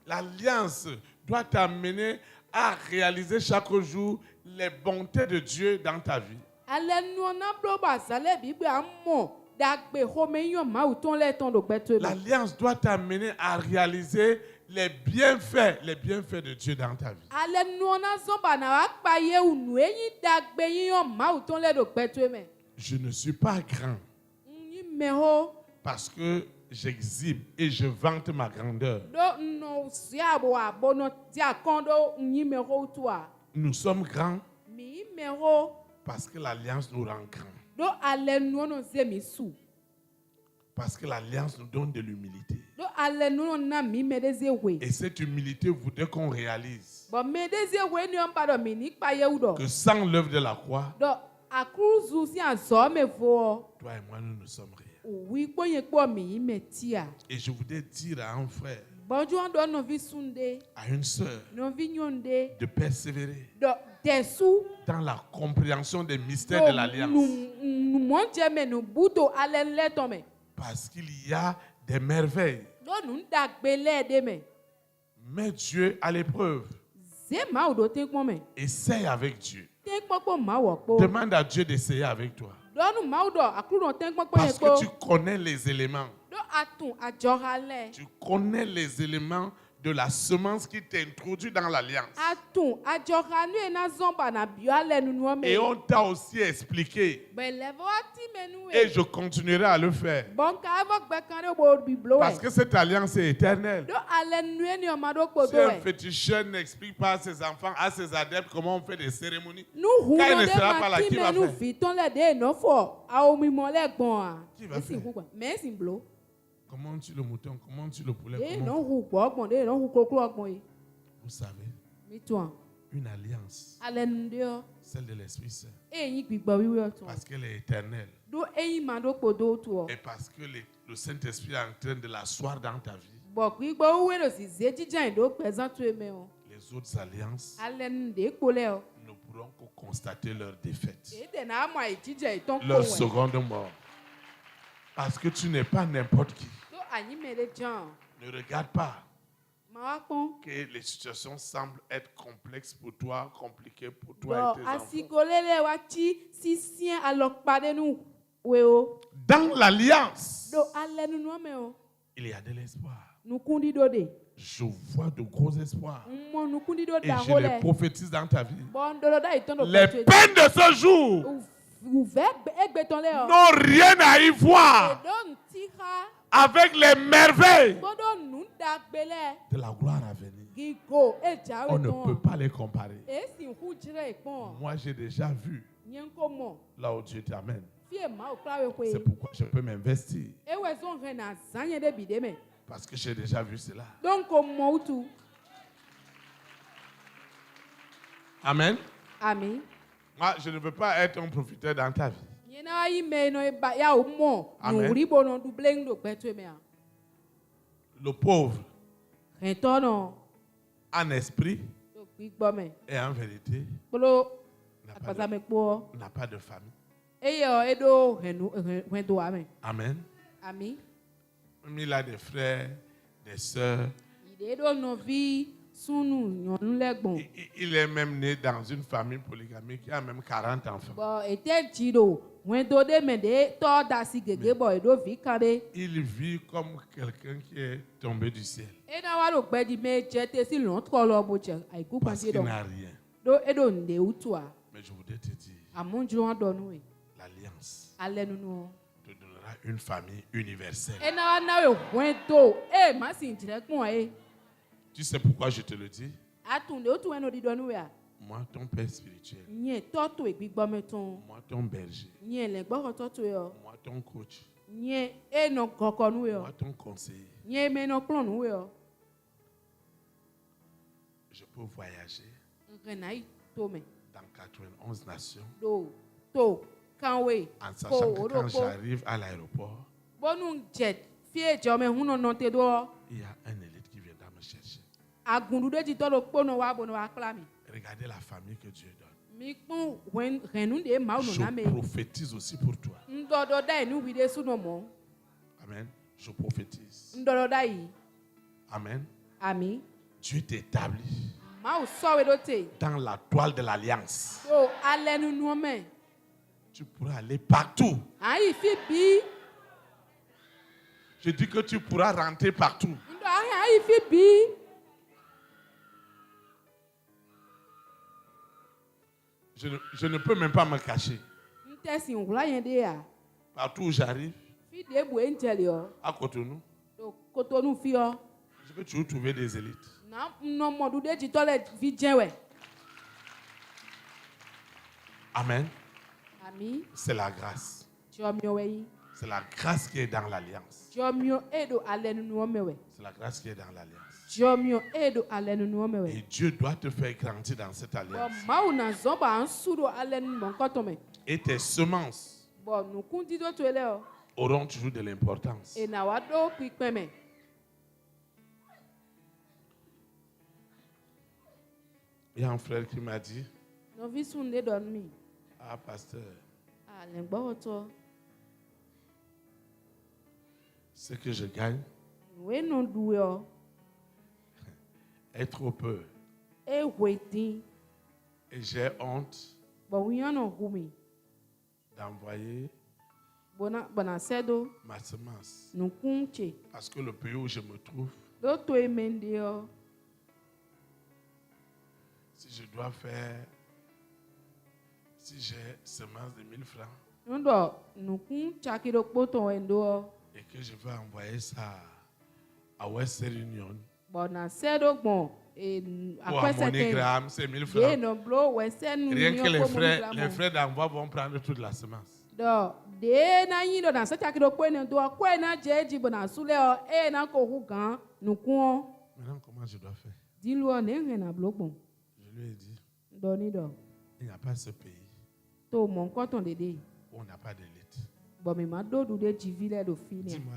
L'alliance doit t'amener à réaliser chaque jour les bontés de Dieu dans ta vie. L'alliance doit t'amener à réaliser les bienfaits de Dieu dans ta vie. Je ne suis pas grand parce que j'exhibe et je vante ma grandeur. Nous sommes grands parce que l'alliance nous rend grands. Parce que l'alliance nous donne de l'humilité. Et cette humilité voudrait qu'on réalise que sans l'œuvre de la croix, toi et moi, nous ne sommes rien. Et je voudrais dire à un frère, à une sœur, de persévérer dans la compréhension des mystères de l'alliance. Parce qu'il y a des merveilles. Mets Dieu à l'épreuve. Essaye avec Dieu. Demande à Dieu d'essayer avec toi. Parce que tu connais les éléments. Tu connais les éléments de la semence qui t'introduit dans l'alliance. Et on t'a aussi expliqué. Et je continuerai à le faire. Parce que cette alliance est éternelle. Si un féticheur n'explique pas à ses enfants, à ses adeptes comment on fait des cérémonies, quand il ne sera pas là, qui va faire? Qui va faire? Comment tue le mouton? Comment tue le poulet? Vous savez, une alliance, celle de l'Esprit Saint, parce qu'elle est éternelle, et parce que le Saint-Esprit est en train de l'asseoir dans ta vie, les autres alliances ne pourront que constater leur défaite, leur seconde mort. Parce que tu n'es pas n'importe qui. Ne regarde pas que les situations semblent être complexes pour toi, compliquées pour toi et tes enfants. Dans l'alliance, il y a de l'espoir. Je vois de gros espoirs. Et je les prophétise dans ta vie. Les peines de ce jour n'ont rien à y voir avec les merveilles de la gloire à venir. On ne peut pas les comparer. Moi, j'ai déjà vu là où Dieu t'amène. C'est pourquoi je peux m'investir. Parce que j'ai déjà vu cela. Amen. Amen. Moi, je ne veux pas être un profiteur dans ta vie. Amen. Le pauvre, en esprit et en vérité, n'a pas de famille. Amen. Il a des frères, des sœurs. Il est même né dans une famille polygamique qui a même 40 enfants. Il vit comme quelqu'un qui est tombé du ciel. Parce qu'il n'a rien. Mais je voudrais te dire, l'alliance te donnera une famille universelle. Tu sais pourquoi je te le dis? Moi, ton père spirituel. Moi, ton berger. Moi, ton coach. Moi, ton conseiller. Je peux voyager dans 91 nations En sachant que quand j'arrive à l'aéroport, il y a un élite qui viendra me chercher. Regardez la famille que Dieu donne. Je prophétise aussi pour toi. Amen. Je prophétise. Amen. Amen. Dieu t'établit dans la toile de l'alliance. Tu pourras aller partout. Je dis que tu pourras rentrer partout. Je ne peux même pas me cacher. Partout où j'arrive, à Cotonou, je peux toujours trouver des élites. Amen. C'est la grâce. C'est la grâce qui est dans l'alliance. C'est la grâce qui est dans l'alliance. Et Dieu doit te faire grandir dans cette alliance. Et tes semences auront toujours de l'importance. Il y a un frère qui m'a dit, ah, pasteur, ce que je gagne est trop peu. Et j'ai honte d'envoyer ma semence. Parce que le pays où je me trouve, si je dois faire, si j'ai semence de 1000 francs, et que je vais envoyer ça à Western Union, ou à MoneyGram, c'est 1000 francs. Rien que les frais d'envoi vont prendre toute la semence. Maintenant, comment je dois faire? Je lui ai dit, il n'y a pas ce pays où on n'a pas d'élite. Dis-moi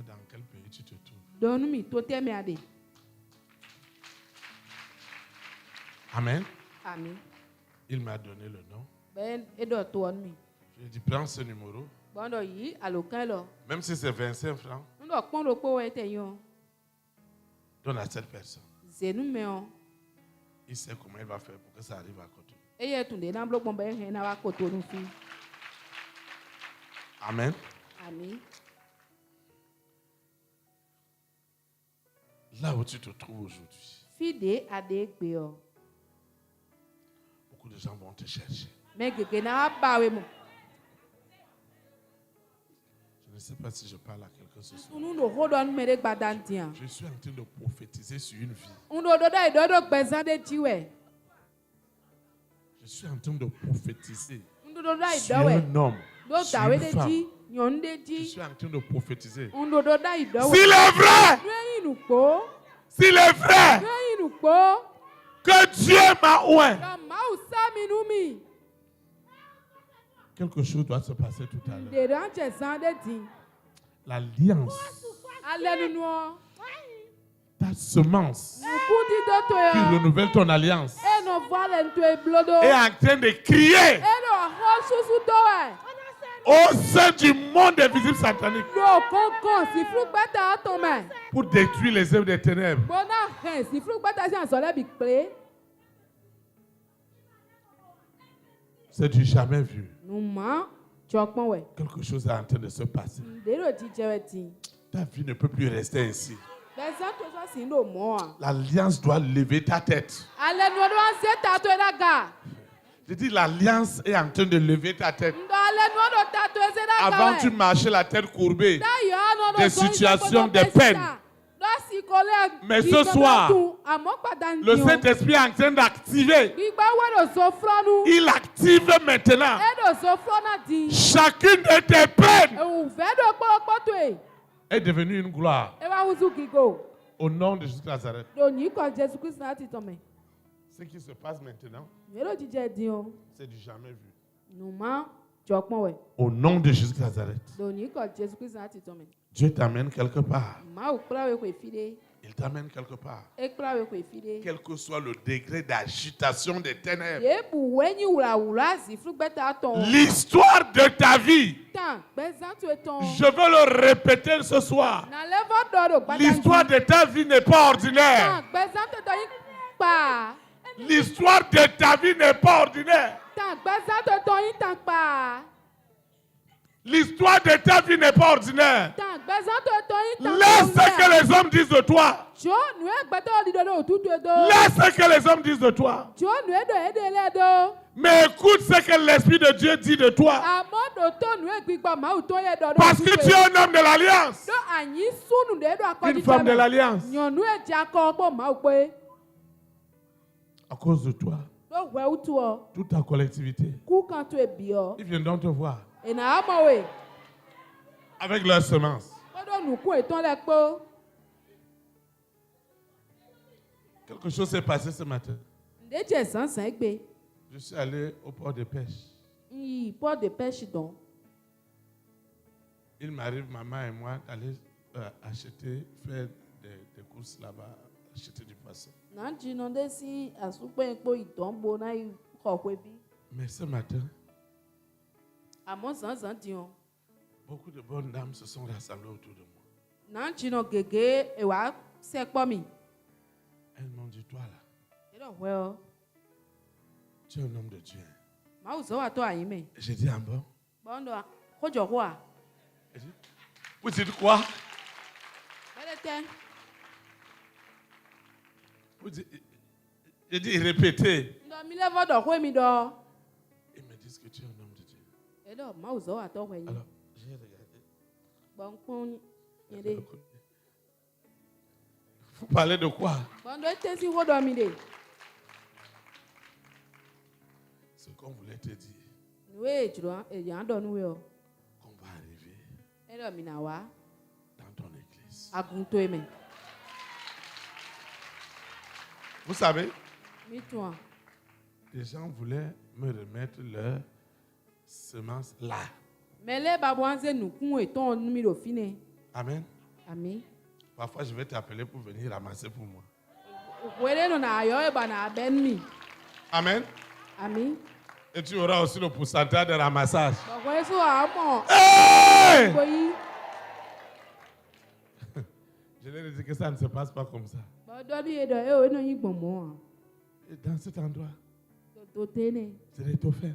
dans quel pays tu te trouves. Amen. Amen. Il m'a donné le nom. Je lui ai dit, prends ce numéro. Même si c'est 25 francs, donne à cette personne. Il sait comment il va faire pour que ça arrive à côté. Amen. Amen. Là où tu te trouves aujourd'hui, beaucoup de gens vont te chercher. Je ne sais pas si je parle à quelqu'un ce soir. Je suis en train de prophétiser sur une vie. Je suis en train de prophétiser sur un homme, sur une femme. Je suis en train de prophétiser. S'il est vrai, que Dieu m'a oint, quelque chose doit se passer tout à l'heure. L'alliance, ta semence qui renouvelle ton alliance est en train de crier au sein du monde invisible satanique pour détruire les œuvres des ténèbres. C'est du jamais vu. Quelque chose est en train de se passer. Ta vie ne peut plus rester ainsi. L'alliance doit lever ta tête. Je dis, l'alliance est en train de lever ta tête. Avant, tu marchais la tête courbée. Des situations, des peines. Mais ce soir, le Saint-Esprit est en train d'activer. Il active maintenant chacune de tes peines est devenue une gloire. Au nom de Jésus de Nazareth. Ce qui se passe maintenant, c'est du jamais vu. Au nom de Jésus de Nazareth. Dieu t'amène quelque part. Il t'amène quelque part. Quel que soit le degré d'agitation des ténèbres. L'histoire de ta vie. Je veux le répéter ce soir. L'histoire de ta vie n'est pas ordinaire. L'histoire de ta vie n'est pas ordinaire. L'histoire de ta vie n'est pas ordinaire. Laisse ce que les hommes disent de toi. Laisse ce que les hommes disent de toi. Mais écoute ce que l'Esprit de Dieu dit de toi. Parce que tu es un homme de l'Alliance. Une femme de l'Alliance. À cause de toi. Toute ta collectivité. Ils viendront te voir. Avec leur semence. Quelque chose s'est passé ce matin. Je suis allé au port de pêche. Il m'arrive, maman et moi, d'aller acheter, faire des courses là-bas, acheter du poisson. Mais ce matin, beaucoup de bonnes dames se sont rassemblées autour de moi. Elles m'ont dit, toi là, tu es un homme de Dieu. J'ai dit, ah bon? Vous dites quoi? J'ai dit, répétez. Ils me disent que tu es un homme de Dieu. Alors, j'ai regardé. Vous parlez de quoi? Ce qu'on voulait te dire. Qu'on va arriver dans ton église. Vous savez, les gens voulaient me remettre leur semence là. Amen. Parfois, je vais t'appeler pour venir ramasser pour moi. Amen. Et tu auras aussi le pourcentage de ramassage. Hey! Je leur ai dit que ça ne se passe pas comme ça. Et dans cet endroit, c'est l'étoffé.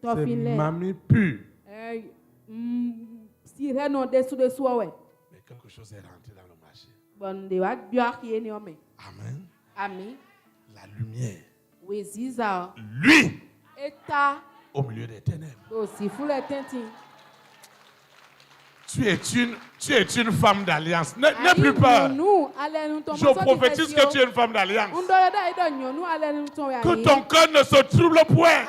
C'est mamie pure. Mais quelque chose est rentré dans le marché. Amen. La lumière. Lui. Au milieu des ténèbres. Tu es une femme d'alliance. N'aie plus peur. Je prophétise que tu es une femme d'alliance. Que ton cœur ne se trouble point.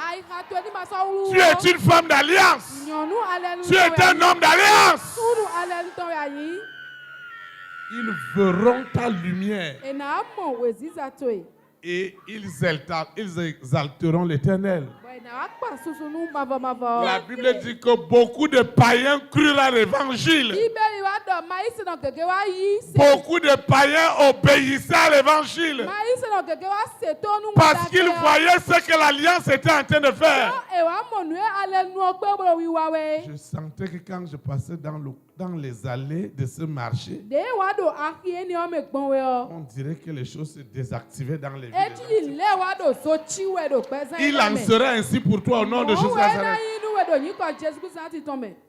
Tu es une femme d'alliance. Tu es un homme d'alliance. Ils verront ta lumière. Et ils exalteront l'Éternel. La Bible dit que beaucoup de païens crurent à l'évangile. Beaucoup de païens obéissaient à l'évangile. Parce qu'ils voyaient ce que l'Alliance était en train de faire. Je sentais que quand je passais dans les allées de ce marché, on dirait que les choses se désactivaient dans les villes. Il en sera ainsi pour toi au nom de Jésus.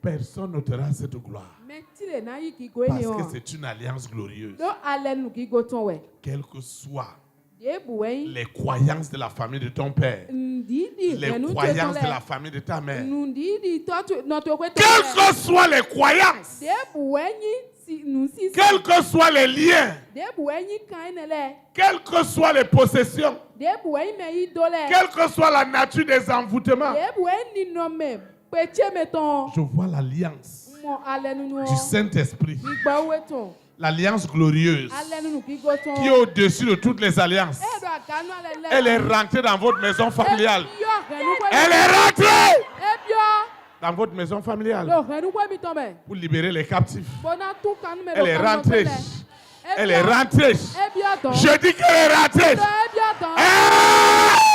Personne n'ôtera cette gloire. Parce que c'est une alliance glorieuse. Quelles que soient les croyances de la famille de ton père, les croyances de la famille de ta mère, quelles que soient les croyances, quels que soient les liens, quelles que soient les possessions, quelle que soit la nature des envoûtements, je vois l'alliance du Saint-Esprit, l'alliance glorieuse qui est au-dessus de toutes les alliances. Elle est rentrée dans votre maison familiale. Elle est rentrée. dans votre maison familiale pour libérer les captifs. Elle est rentrée. Elle est rentrée. Je dis qu'elle est rentrée.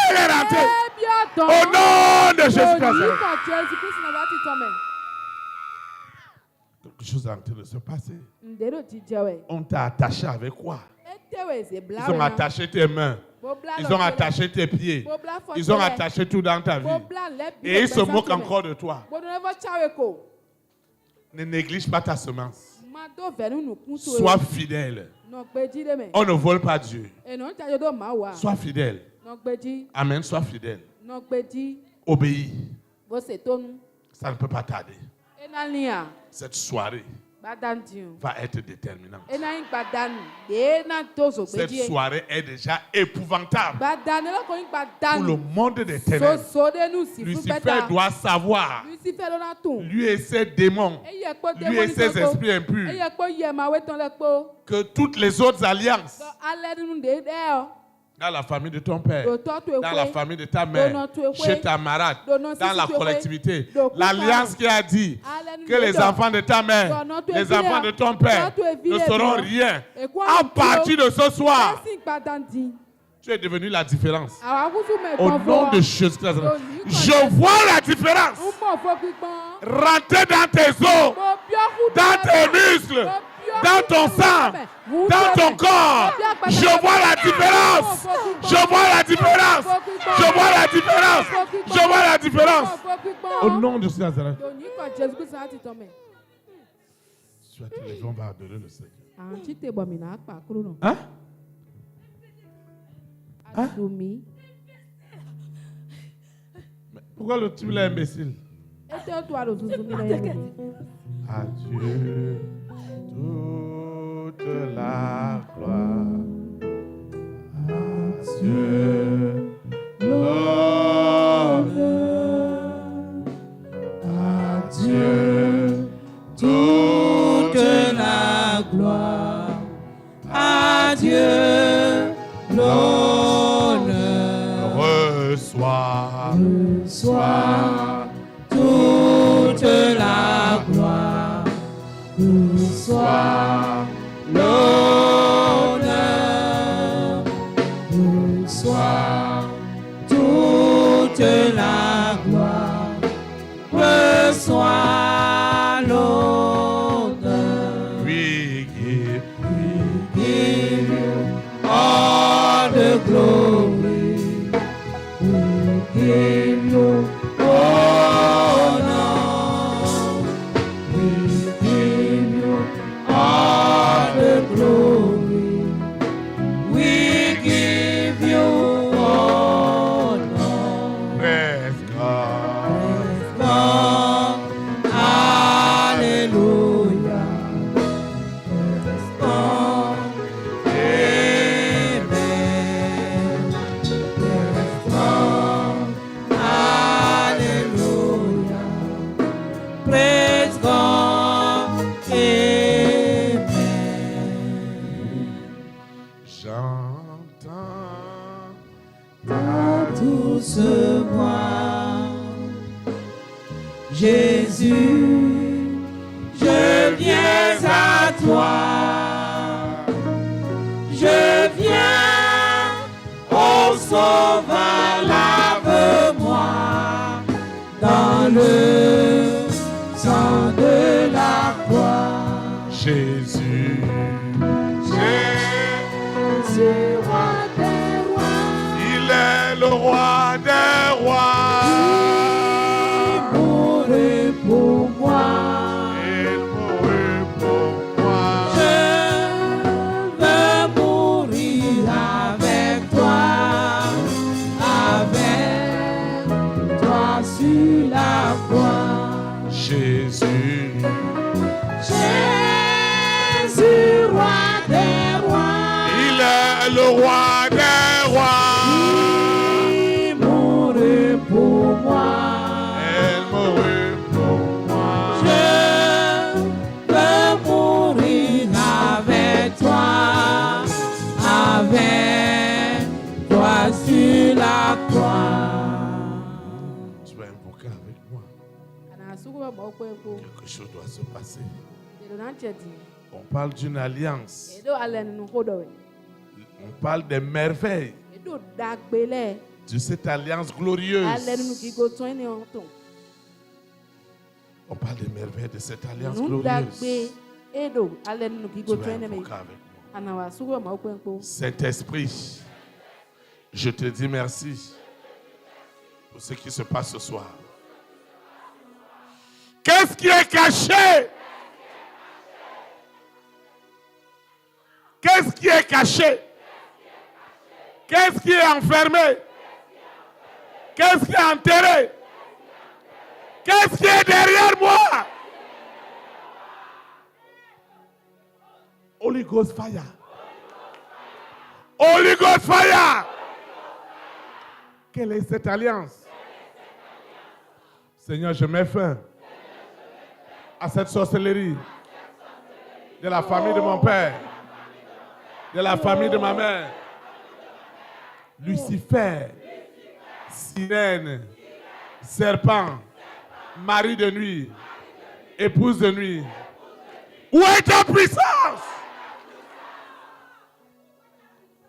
Elle est rentrée. Au nom de Jésus-Christ. Quelque chose est en train de se passer. On t'a attaché avec quoi? Ils ont attaché tes mains. Ils ont attaché tes pieds. Ils ont attaché tout dans ta vie. Et ils se moquent encore de toi. Ne néglige pas ta semence. Sois fidèle. On ne vole pas Dieu. Sois fidèle. Amen, sois fidèle. Obéis. Ça ne peut pas tarder. Cette soirée va être déterminante. Cette soirée est déjà épouvantable pour le monde des ténèbres. Lucifer doit savoir, lui et ses démons, lui et ses esprits impurs, que toutes les autres alliances dans la famille de ton père, dans la famille de ta mère, chez ta marade, dans la collectivité, l'alliance qui a dit que les enfants de ta mère, les enfants de ton père ne seront rien. À partir de ce soir, tu es devenu la différence. Au nom de Jésus-Christ, je vois la différence. Rentrer dans tes os, dans tes muscles, dans ton sang, dans ton corps. Je vois la différence. Je vois la différence. Je vois la différence. Je vois la différence. Au nom de Jésus-Christ. Tu vas te lever, on va adorer le Seigneur. Hein? Hein? Pourquoi tu l'as imbécile? Adieu. Toute la gloire à Dieu, l'honneur à Dieu, toute la gloire à Dieu, l'honneur. Reçois toute la gloire. Reçois l'honneur, reçois toute la gloire, reçois l'honneur. We give you all the glory, we give you Jésus, je viens à toi, je viens, ô Sauveur, lave-moi dans le sang de la croix. Jésus, Jésus, roi des rois, il est le roi des rois. Pour moi, il mourut pour moi. Je veux mourir avec toi sur la croix. Jésus, Jésus, roi des rois, il est le roi des rois. Il mourut pour moi. Il mourut. Sur la croix. Tu vas invoquer avec moi. Quelque chose doit se passer. On parle d'une alliance. On parle des merveilles de cette alliance glorieuse. On parle des merveilles de cette alliance glorieuse. Tu vas invoquer avec moi. Saint-Esprit, je te dis merci pour ce qui se passe ce soir. Qu'est-ce qui est caché? Qu'est-ce qui est caché? Qu'est-ce qui est enfermé? Qu'est-ce qui est enterré? Qu'est-ce qui est derrière moi? Holy Ghost fire. Holy Ghost fire. Quelle est cette alliance? Seigneur, je mets fin à cette sorcellerie de la famille de mon père, de la famille de ma mère. Lucifer, sirène, serpent, mari de nuit, épouse de nuit. Où est ta puissance?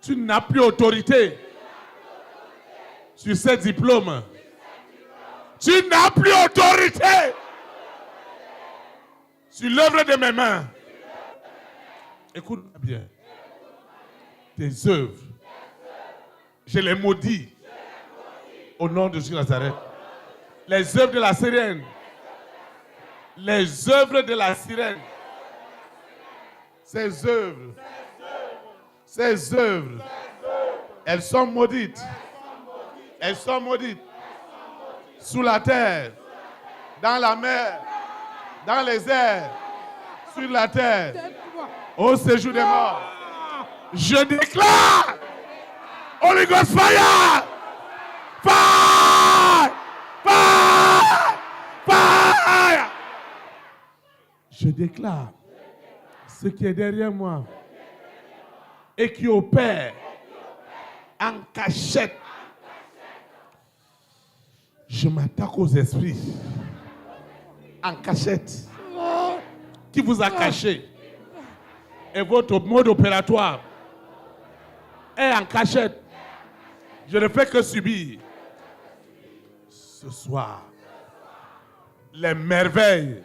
Tu n'as plus autorité sur ces diplômes. Tu n'as plus autorité sur l'œuvre de mes mains. Écoute-moi bien. Tes œuvres, je les maudis au nom de Jésus Nazareth. Les œuvres de la sirène. Les œuvres de la sirène. Ces œuvres. Ces œuvres. Elles sont maudites. Elles sont maudites. Sous la terre. Dans la mer. Dans les airs. Sur la terre. Au séjour des morts. Je déclare. Holy Ghost fire! Fire! Fire! Fire! Je déclare ce qui est derrière moi et qui opère en cachette. Je m'attaque aux esprits en cachette qui vous a caché. Et votre mode opératoire est en cachette. Je ne fais que subir. Ce soir, les merveilles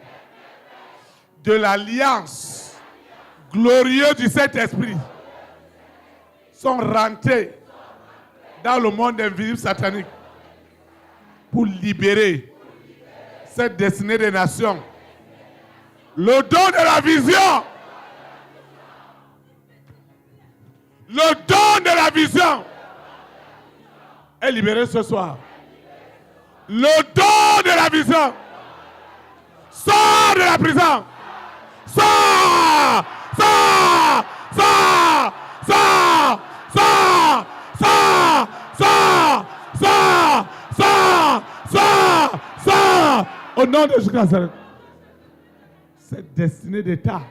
de l'alliance glorieuse du Saint-Esprit sont rentrées dans le monde invisible satanique pour libérer cette destinée des nations. Le don de la vision. Le don de la vision est libéré ce soir. Le don de la vision sort de la prison. Sort! Sort! Sort! Sort! Sort! Sort! Sort! Sort! Sort! Sort! Sort! Au nom de Jésus-Christ. Cette destinée d'État,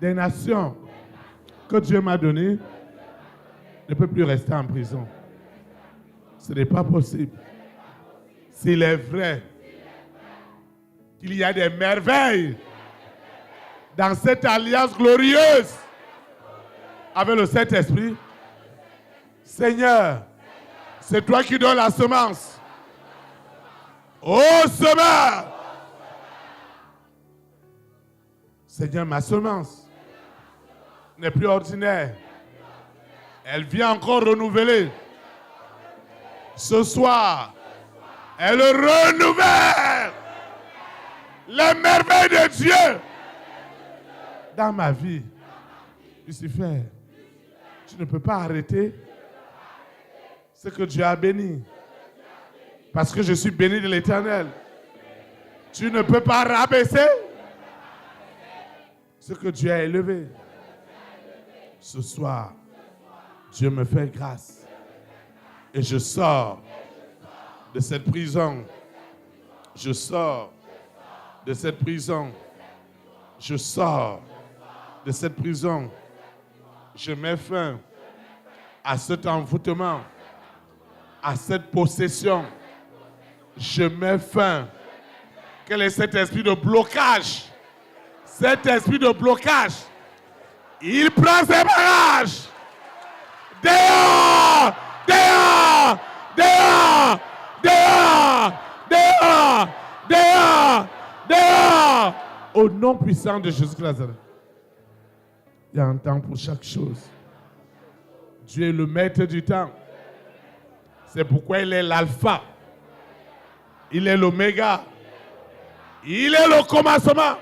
des nations que Dieu m'a donnée ne peut plus rester en prison. Ce n'est pas possible. S'il est vrai qu'il y a des merveilles dans cette alliance glorieuse avec le Saint-Esprit, Seigneur, c'est toi qui donnes la semence. Ô semeur! Seigneur, ma semence n'est plus ordinaire. Elle vient encore renouveler. Ce soir, elle renouvelle les merveilles de Dieu dans ma vie. Lucifer, tu ne peux pas arrêter ce que Dieu a béni. Parce que je suis béni de l'Éternel. Tu ne peux pas rabaisser ce que Dieu a élevé. Ce soir, Dieu me fait grâce. Et je sors de cette prison. Je sors de cette prison. Je sors de cette prison. Je mets fin à cet envoûtement, à cette possession. Je mets fin Quel est cet esprit de blocage? Cet esprit de blocage, il prend ses bagages. Dehors! Dehors! Dehors! Dehors! Dehors! Dehors! Dehors! Au nom puissant de Jésus-Christ Nazareth. Il y a un temps pour chaque chose. Dieu est le maître du temps. C'est pourquoi il est l'alpha. Il est l'oméga. Il est le commencement.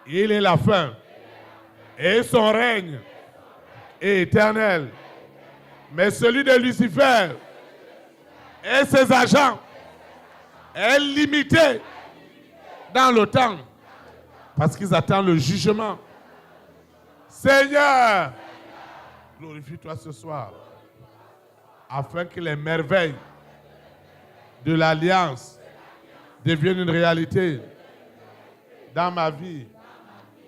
Il est la fin. Et son règne est éternel. Mais celui de Lucifer et ses agents est limité dans le temps. Parce qu'ils attendent le jugement. Seigneur, glorifie-toi ce soir. Afin que les merveilles de l'alliance deviennent une réalité dans ma vie.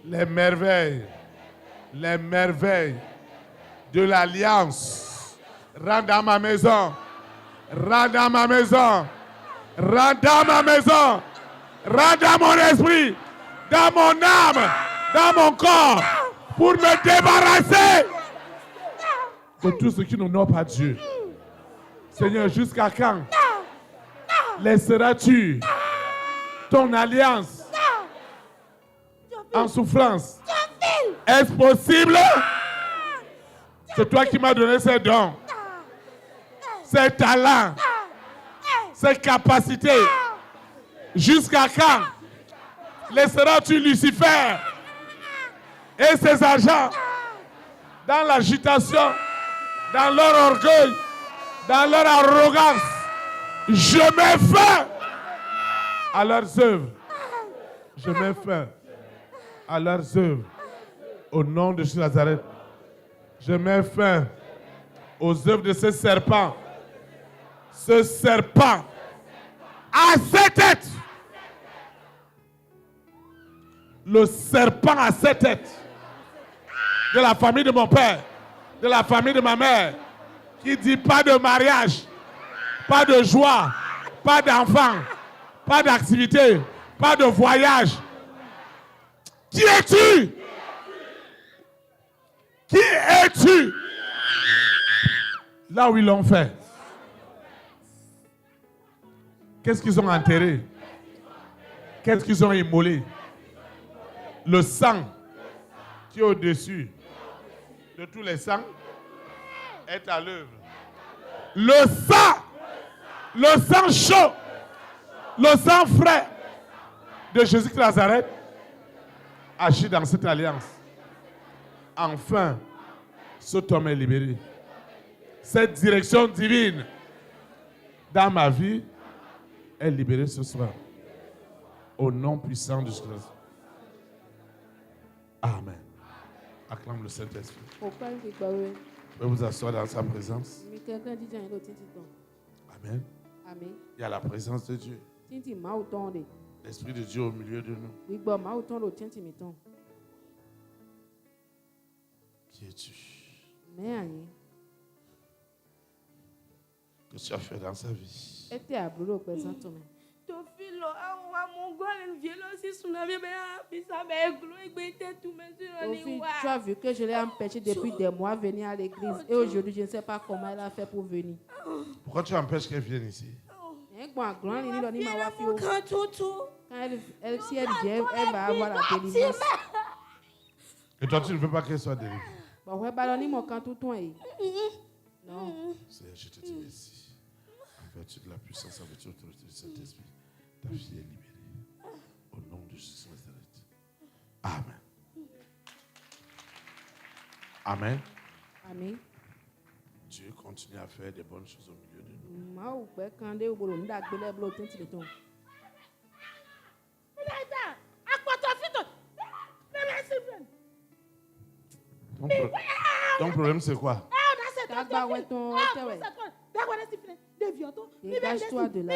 Les merveilles de l'alliance. Rentre dans ma maison. Rentre dans ma maison. Rentre dans ma maison. Rentre dans mon esprit. Dans mon âme. Dans mon corps. Pour me débarrasser de tout ce qui n'honore pas Dieu. Seigneur, jusqu'à quand laisseras-tu ton alliance en souffrance? Est-ce possible? C'est toi qui m'as donné ces dons, ces talents, ces capacités. Jusqu'à quand laisseras-tu Lucifer et ses agents dans l'agitation, dans leur orgueil, dans leur arrogance? Je mets fin à leurs œuvres. Je mets fin à leurs œuvres. Au nom de Jésus Nazareth, je mets fin aux œuvres de ce serpent. Ce serpent a 7 têtes. Le serpent a 7 têtes. De la famille de mon père, de la famille de ma mère, qui dit pas de mariage, pas de joie, pas d'enfants, pas d'activité, pas de voyage. Qui es-tu? Qui es-tu? Là où ils l'ont fait. Qu'est-ce qu'ils ont enterré? Qu'est-ce qu'ils ont immolé? Le sang qui est au-dessus de tous les sangs est à l'œuvre. Le sang chaud, le sang frais de Jésus-Christ Nazareth agit dans cette alliance. Enfin, cet homme est libéré. Cette direction divine dans ma vie est libérée ce soir. Au nom puissant de Jésus. Amen. Acclame le Saint-Esprit. Vous pouvez vous asseoir dans sa présence. Amen. Il y a la présence de Dieu. L'Esprit de Dieu au milieu de nous. Qui es-tu? Que tu as fait dans sa vie? Tu as vu que je l'ai empêché depuis des mois de venir à l'église. Et aujourd'hui, je ne sais pas comment elle a fait pour venir. Pourquoi tu empêches qu'elle vienne ici? Quand si elle vient, elle va avoir la délivrance. Et toi, tu ne veux pas qu'elle soit délivrée? Non. Seigneur, je te dis merci. En vertu de la puissance, en vertu de l'autorité du Saint-Esprit, ta fille est libérée. Au nom de Jésus Nazareth. Amen. Amen. Amen. Dieu continue à faire des bonnes choses au milieu de nous. Ton problème, c'est quoi? Dégage-toi de là.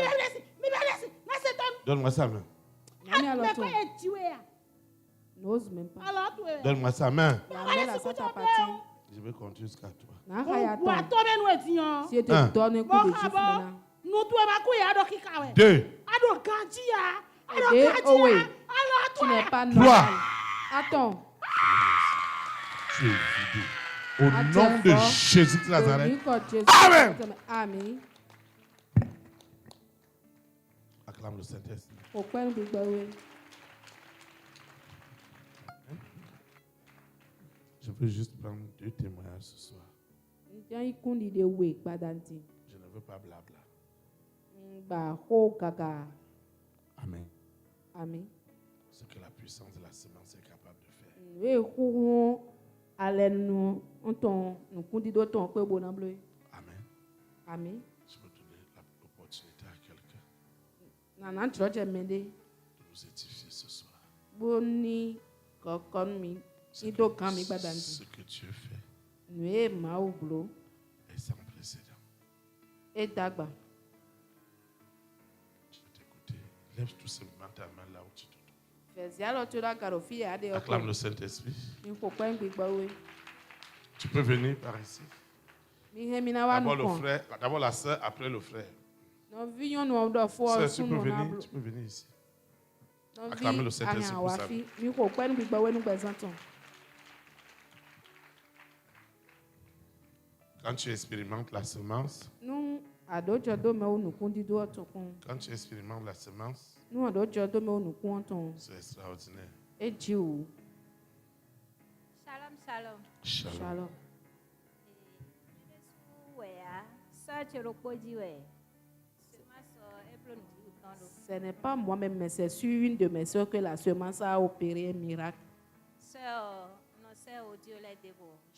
Donne-moi sa main. N'ose même pas. Donne-moi sa main. Je vais continuer jusqu'à toi. Si tu te donnes un coup de gifle maintenant. 2. Tu n'es pas normal. Attends. Tu es vidé. Au nom de Jésus de Nazareth. Amen. Amen. Acclame le Saint-Esprit. Je veux juste prendre 2 témoignages ce soir. Je ne veux pas blabla. Amen. Amen. Ce que la puissance de la semence est capable de faire. Amen. Amen. Je veux donner l'opportunité à quelqu'un de nous édifier ce soir. Ce que Dieu fait est sans précédent. Je vais t'écouter. Lève tout simplement ta main là où tu te trouves. Acclame le Saint-Esprit. Tu peux venir par ici. D'abord la sœur, après le frère. Sœur, tu peux venir ici. Acclamez le Saint-Esprit pour ça. Quand tu expérimentes la semence, c'est extraordinaire. Shalom. Shalom. Ce n'est pas moi-même, mais c'est sur une de mes soeurs que la semence a opéré un miracle.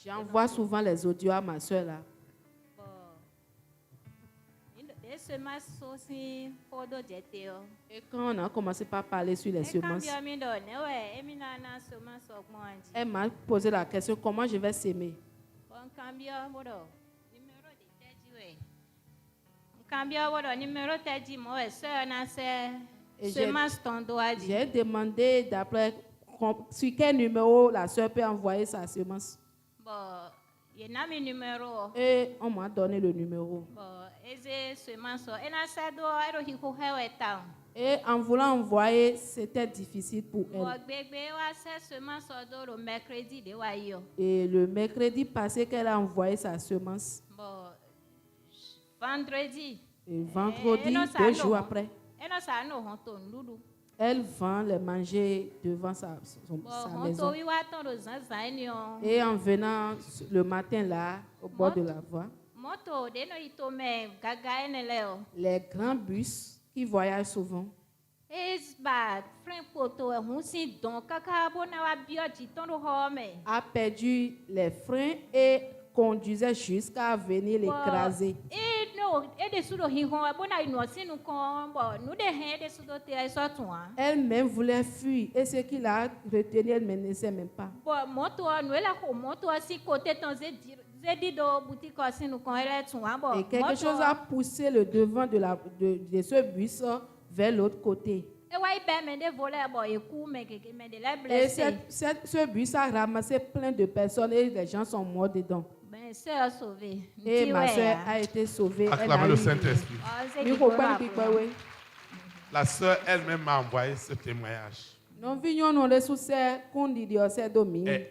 J'envoie souvent les audios à ma soeur là. Et quand on a commencé par parler sur les semences, elle m'a posé la question, comment je vais s'aimer? J'ai demandé d'après sur quel numéro la soeur peut envoyer sa semence. Et on m'a donné le numéro. Et en voulant envoyer, c'était difficile pour elle. Et le mercredi passé qu'elle a envoyé sa semence. Et vendredi, 2 jours après, elle vend les manger devant sa maison. Et en venant le matin là, au bord de la voie, les grands bus qui voyagent souvent a perdu les freins et conduisait jusqu'à venir l'écraser. Elle-même voulait fuir et ce qui l'a retenu, elle ne sait même pas. Et quelque chose a poussé le devant de ce bus vers l'autre côté. Et ce bus a ramassé plein de personnes et les gens sont morts dedans. Et ma soeur a été sauvée. Acclamez le Saint-Esprit. La soeur elle-même m'a envoyé ce témoignage. Et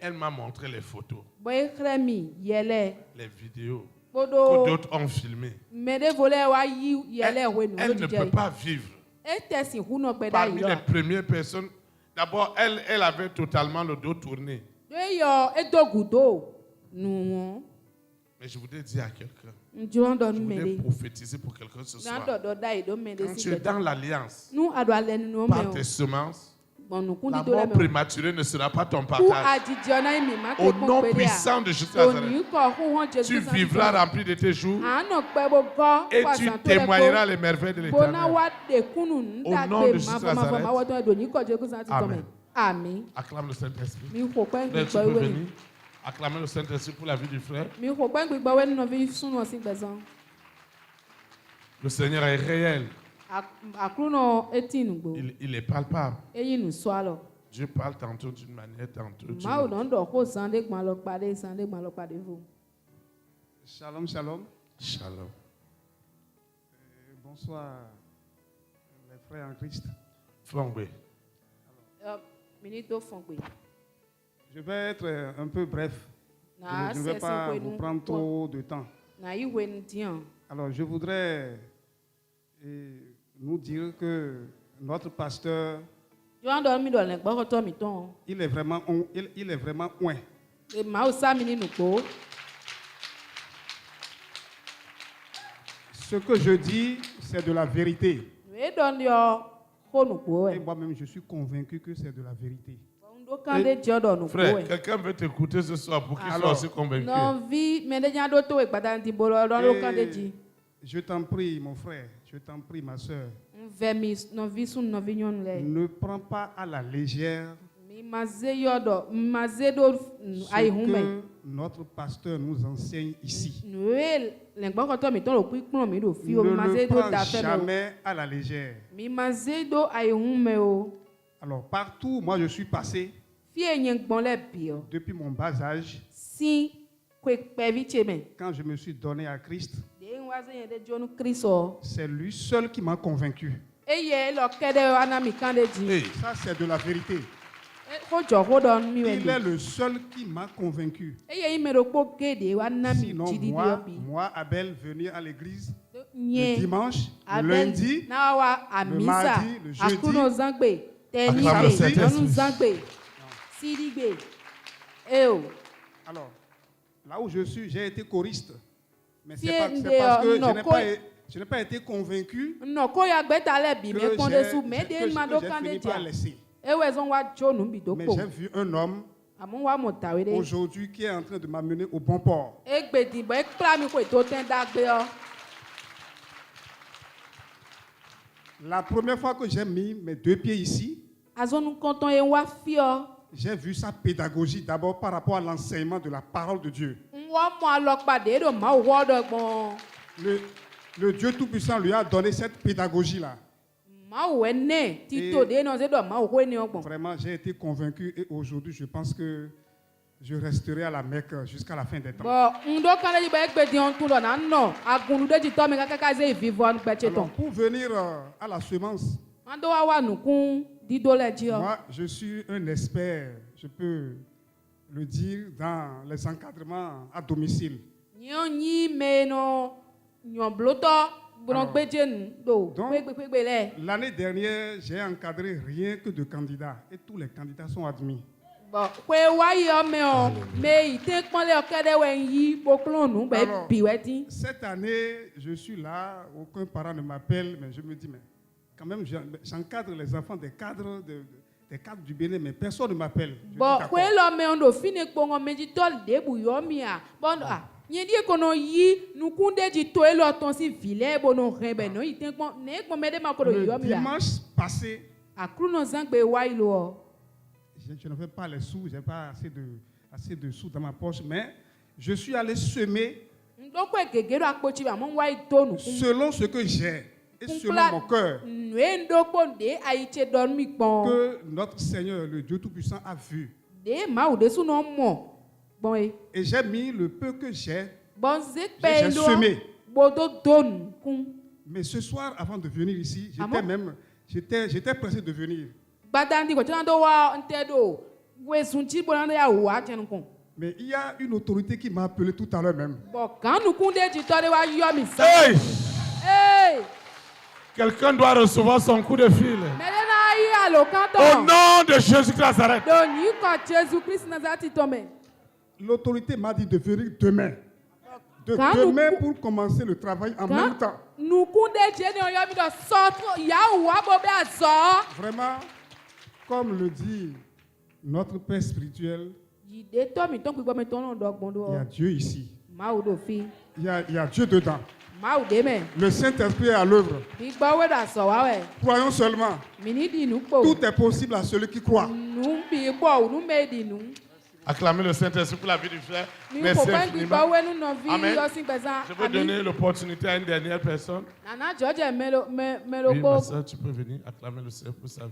elle m'a montré les photos, les vidéos que d'autres ont filmées. Elle ne peut pas vivre parmi les premières personnes. D'abord, elle avait totalement le dos tourné. Mais je voudrais dire à quelqu'un, je voudrais prophétiser pour quelqu'un ce soir. Quand tu es dans l'alliance, par tes semences, la mort prématurée ne sera pas ton partage. Au nom puissant de Jésus, tu vivras rempli de tes jours et tu témoigneras les merveilles de l'Éternel. Au nom de Jésus, Amen. Amen. Acclame le Saint-Esprit. Tu peux venir. Acclamez le Saint-Esprit pour la vie du frère. Le Seigneur est réel. Il est palpable. Dieu parle tantôt d'une manière, tantôt d'une autre. Shalom, shalom. Shalom. Bonsoir, mes frères en Christ. Fongbe. Je vais être un peu bref. Je ne vais pas vous prendre trop de temps. Alors, je voudrais nous dire que notre pasteur, il est vraiment ouin. Ce que je dis, c'est de la vérité. Et moi-même, je suis convaincu que c'est de la vérité. Frère, quelqu'un veut t'écouter ce soir pour qu'il soit aussi convaincu. Je t'en prie, mon frère, je t'en prie, ma soeur. Ne prends pas à la légère ce que notre pasteur nous enseigne ici. Ne le prends jamais à la légère. Alors, partout, moi je suis passé, depuis mon bas âge, quand je me suis donné à Christ, c'est lui seul qui m'a convaincu. Ça, c'est de la vérité. Il est le seul qui m'a convaincu. Sinon, moi, Abel, venir à l'église le dimanche, le lundi, le mardi, le jeudi. Alors, là où je suis, j'ai été choriste. Mais c'est parce que je n'ai pas été convaincu que j'ai fini par laisser. Mais j'ai vu un homme aujourd'hui qui est en train de m'amener au bon port. La première fois que j'ai mis mes deux pieds ici, j'ai vu sa pédagogie d'abord par rapport à l'enseignement de la parole de Dieu. Le Dieu Tout-Puissant lui a donné cette pédagogie-là. Vraiment, j'ai été convaincu et aujourd'hui, je pense que je resterai à la Mecque jusqu'à la fin des temps. Alors, pour venir à la semence, moi, je suis un expert, je peux le dire, dans les encadrements à domicile. Donc, l'année dernière, j'ai encadré rien que de candidats et tous les candidats sont admis. Alors, cette année, je suis là, aucun parent ne m'appelle, mais je me dis, mais quand même, j'encadre les enfants des cadres du Bénin, mais personne ne m'appelle. Le dimanche passé, je ne fais pas les sous, je n'ai pas assez de sous dans ma poche, mais je suis allé semer selon ce que j'ai et selon mon cœur que notre Seigneur, le Dieu Tout-Puissant, a vu. Et j'ai mis le peu que j'ai semé. Mais ce soir, avant de venir ici, j'étais pressé de venir. Mais il y a une autorité qui m'a appelé tout à l'heure même. Hey! Quelqu'un doit recevoir son coup de fil. Au nom de Jésus-Christ, arrête. L'autorité m'a dit de venir demain. Demain pour commencer le travail en même temps. Vraiment, comme le dit notre Père spirituel, il y a Dieu ici. Il y a Dieu dedans. Le Saint-Esprit est à l'œuvre. Croyons seulement. Tout est possible à celui qui croit. Acclamez le Saint-Esprit pour la vie du frère. Merci infiniment. Amen. Je veux donner l'opportunité à une dernière personne. Oui, ma soeur, tu peux venir acclamer le Seigneur pour sa vie.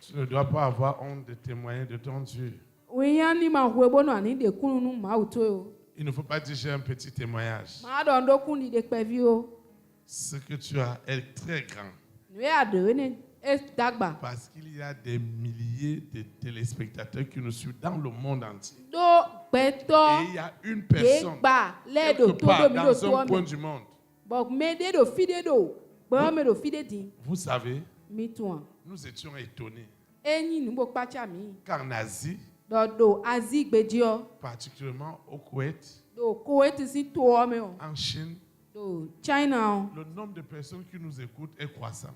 Tu ne dois pas avoir honte de témoigner de ton Dieu. Il ne faut pas dire j'ai un petit témoignage. Ce que tu as est très grand. Parce qu'il y a des milliers de téléspectateurs qui nous suivent dans le monde entier. Et il y a une personne quelque part dans un coin du monde. Vous savez, nous étions étonnés. Qu'en Asie, particulièrement au Koweït, en Chine, le nombre de personnes qui nous écoutent est croissant.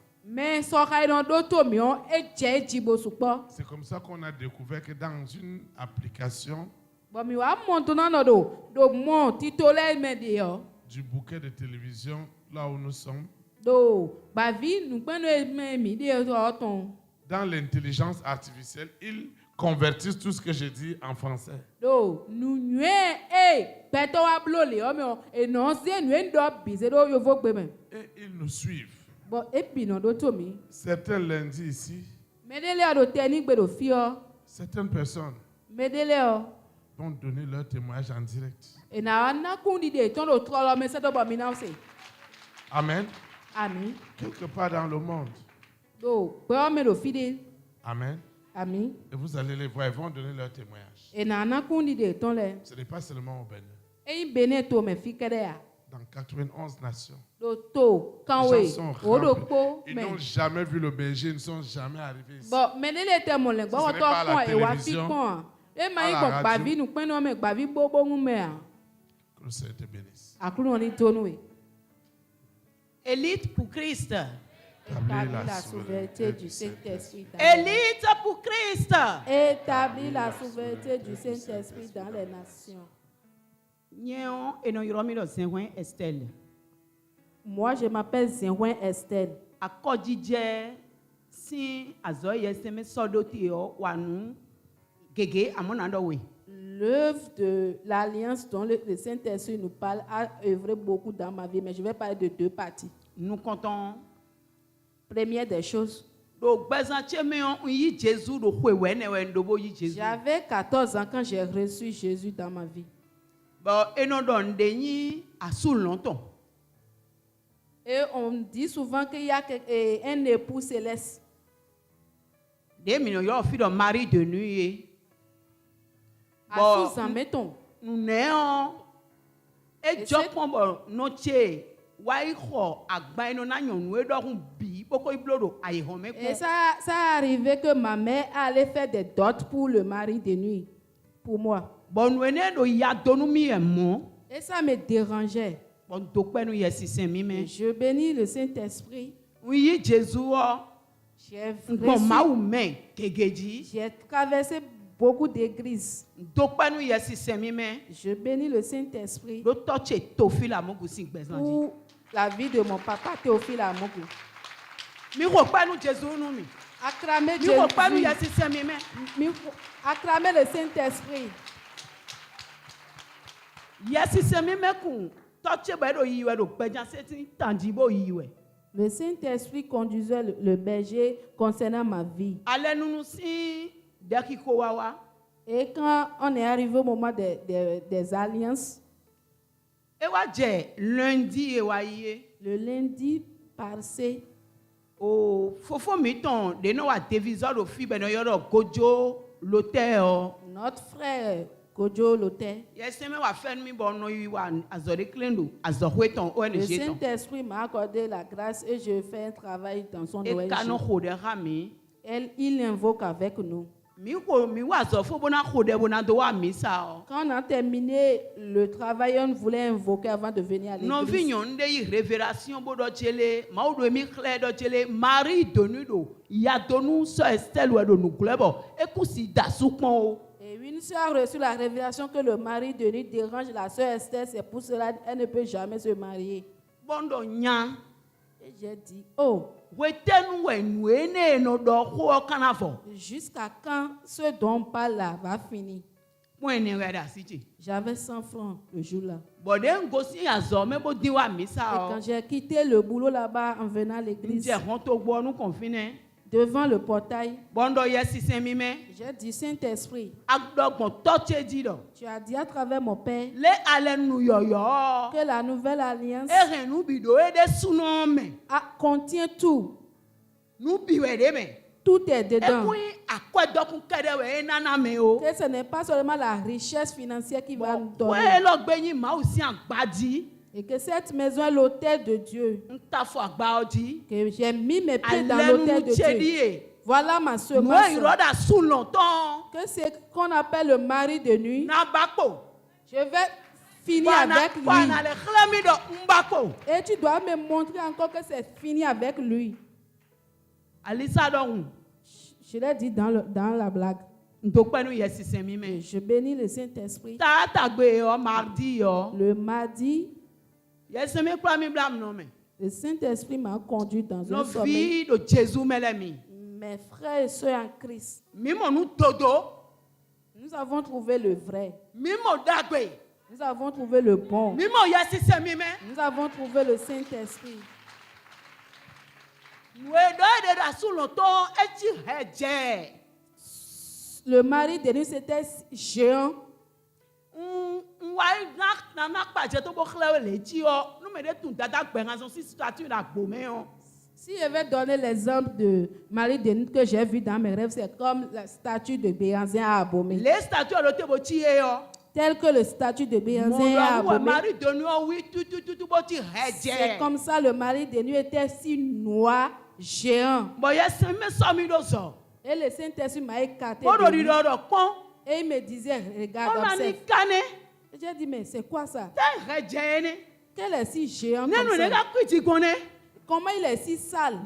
C'est comme ça qu'on a découvert que dans une application du bouquet de télévision, là où nous sommes, dans l'intelligence artificielle, ils convertissent tout ce que je dis en français. Et ils nous suivent. Certains lundis ici, certaines personnes vont donner leur témoignage en direct. Amen. Amen. Quelque part dans le monde. Amen. Amen. Et vous allez les voir, ils vont donner leur témoignage. Ce n'est pas seulement au Bénin. Dans 91 nations. Les gens sont remplis. Ils n'ont jamais vu le berger, ils ne sont jamais arrivés ici. Ce n'est pas à la télévision, à la radio. Que le Seigneur te bénisse. Élite pour Christ. Établis la souveraineté du Saint-Esprit. Élite pour Christ. Établis la souveraineté du Saint-Esprit dans les nations. Moi, je m'appelle Zenouin Estelle. L'œuvre de l'Alliance dont le Saint-Esprit nous parle a œuvré beaucoup dans ma vie, mais je vais parler de deux parties. Nous comptons. Première des choses. J'avais 14 ans quand j'ai reçu Jésus dans ma vie. Et on dit souvent qu'il y a un époux céleste. Mari de nuit. À 6 ans, mettons. Nous n'ayons. Et ça arrivait que ma mère allait faire des dots pour le mari de nuit, pour moi. Et ça me dérangeait. Je bénis le Saint-Esprit. J'ai traversé beaucoup d'églises. Je bénis le Saint-Esprit pour la vie de mon papa Théophile Amogu. Acclamez Jésus. Acclamez le Saint-Esprit. Le Saint-Esprit conduisait le berger concernant ma vie. Et quand on est arrivé au moment des alliances, le lundi passé, notre frère Gojo Loté, le Saint-Esprit m'a accordé la grâce et je fais un travail dans son ONG. Il invoque avec nous. Quand on a terminé le travail, on voulait invoquer avant de venir à l'église. Et une sœur a reçu la révélation que le mari de nuit dérange la sœur Esther, c'est pour cela qu'elle ne peut jamais se marier. Et j'ai dit, oh, jusqu'à quand ce dont on parle là va finir? J'avais 100 francs le jour-là. Et quand j'ai quitté le boulot là-bas en venant à l'église, devant le portail. J'ai dit Saint-Esprit. Tu as dit à travers mon Père que la nouvelle alliance contient tout. Tout est dedans. Que ce n'est pas seulement la richesse financière qui va nous donner. Et que cette maison est l'autel de Dieu. Que j'ai mis mes pieds dans l'autel de Dieu. Voilà ma semence. Que c'est qu'on appelle le mari de nuit. Je vais finir avec lui. Et tu dois me montrer encore que c'est fini avec lui. Je l'ai dit dans la blague. Je bénis le Saint-Esprit. Le mardi, le Saint-Esprit m'a conduit dans un sommeil. Mes frères et sœurs en Christ, nous avons trouvé le vrai. Nous avons trouvé le bon. Nous avons trouvé le Saint-Esprit. Le mari de nous, c'était géant. Si je vais donner l'exemple de Marie de nous que j'ai vu dans mes rêves, c'est comme la statue de Béhanzin à Abomey. Les statues tel que le statut de Béhanzin à Abomey. C'est comme ça le mari de nous était si noir, géant. Et le Saint-Esprit m'a écarté de lui. Et il me disait, regarde, observe. J'ai dit, mais c'est quoi ça? Quel est si géant comme ça? Comment il est si sale?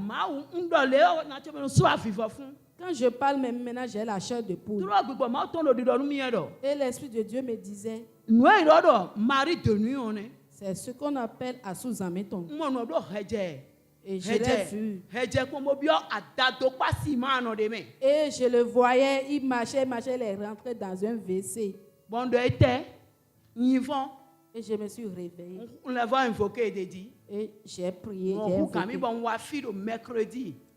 Quand je parle même maintenant, j'ai la chair de poule. Et l'Esprit de Dieu me disait, c'est ce qu'on appelle à sous-améton. Et je l'ai vu. Et je le voyais, il marchait, il est rentré dans un WC. Et je me suis réveillée. Et j'ai prié, j'ai invoqué.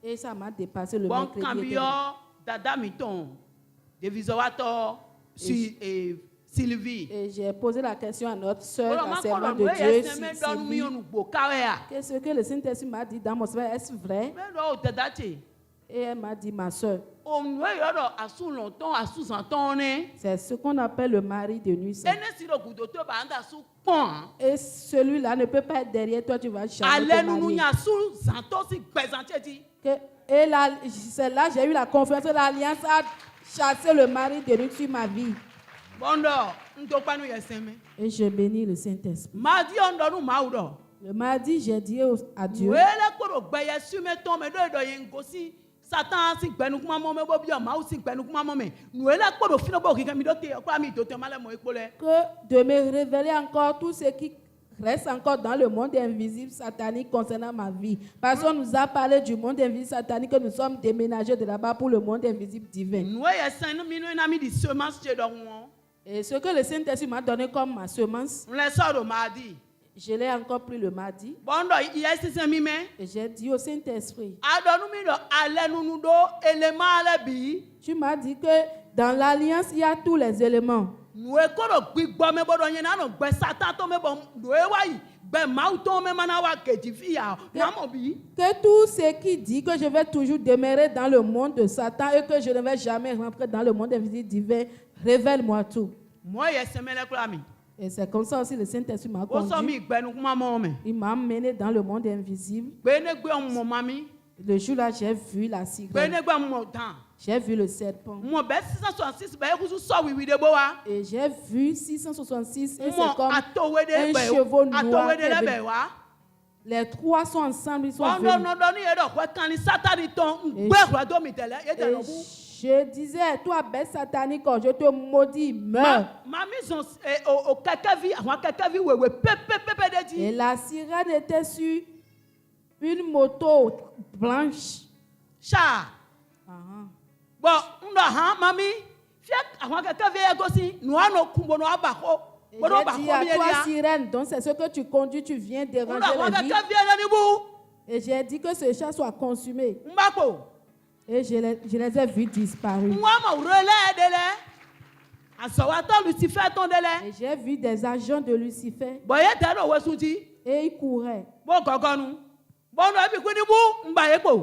Et ça m'a dépassé le mercredi. Et j'ai posé la question à notre soeur, la servante de Dieu, Sylvie. Qu'est-ce que le Saint-Esprit m'a dit dans mon sommeil? Est-ce vrai? Et elle m'a dit, ma soeur, c'est ce qu'on appelle le mari de nuit. Et celui-là ne peut pas être derrière toi, tu vas jamais te marier. Et là, c'est là j'ai eu la confiance. L'alliance a chassé le mari de nuit sur ma vie. Et je bénis le Saint-Esprit. Le mardi, j'ai dit à Dieu. Que de me révéler encore tout ce qui reste encore dans le monde invisible satanique concernant ma vie. Parce qu'on nous a parlé du monde invisible satanique, que nous sommes déménagés de là-bas pour le monde invisible divin. Et ce que le Saint-Esprit m'a donné comme ma semence, je l'ai encore pris le mardi. Et j'ai dit au Saint-Esprit, tu m'as dit que dans l'alliance, il y a tous les éléments. Que tout ce qui dit que je vais toujours demeurer dans le monde de Satan et que je ne vais jamais rentrer dans le monde invisible divin, révèle-moi tout. Et c'est comme ça aussi le Saint-Esprit m'a conduit. Il m'a emmené dans le monde invisible. Le jour-là, j'ai vu la cigarette. J'ai vu le serpent. Et j'ai vu 666 et c'est comme un cheveu noir. Les trois sont ensemble, ils sont venus. Et je disais, toi, bête satanique, je te maudis, meurs. Et la sirène était sur une moto blanche. Et j'ai dit à toi, sirène, donc c'est ce que tu conduis, tu viens déranger la vie. Et j'ai dit que ce chat soit consumé. Et je les ai vus disparaître. Et j'ai vu des agents de Lucifer. Et ils couraient.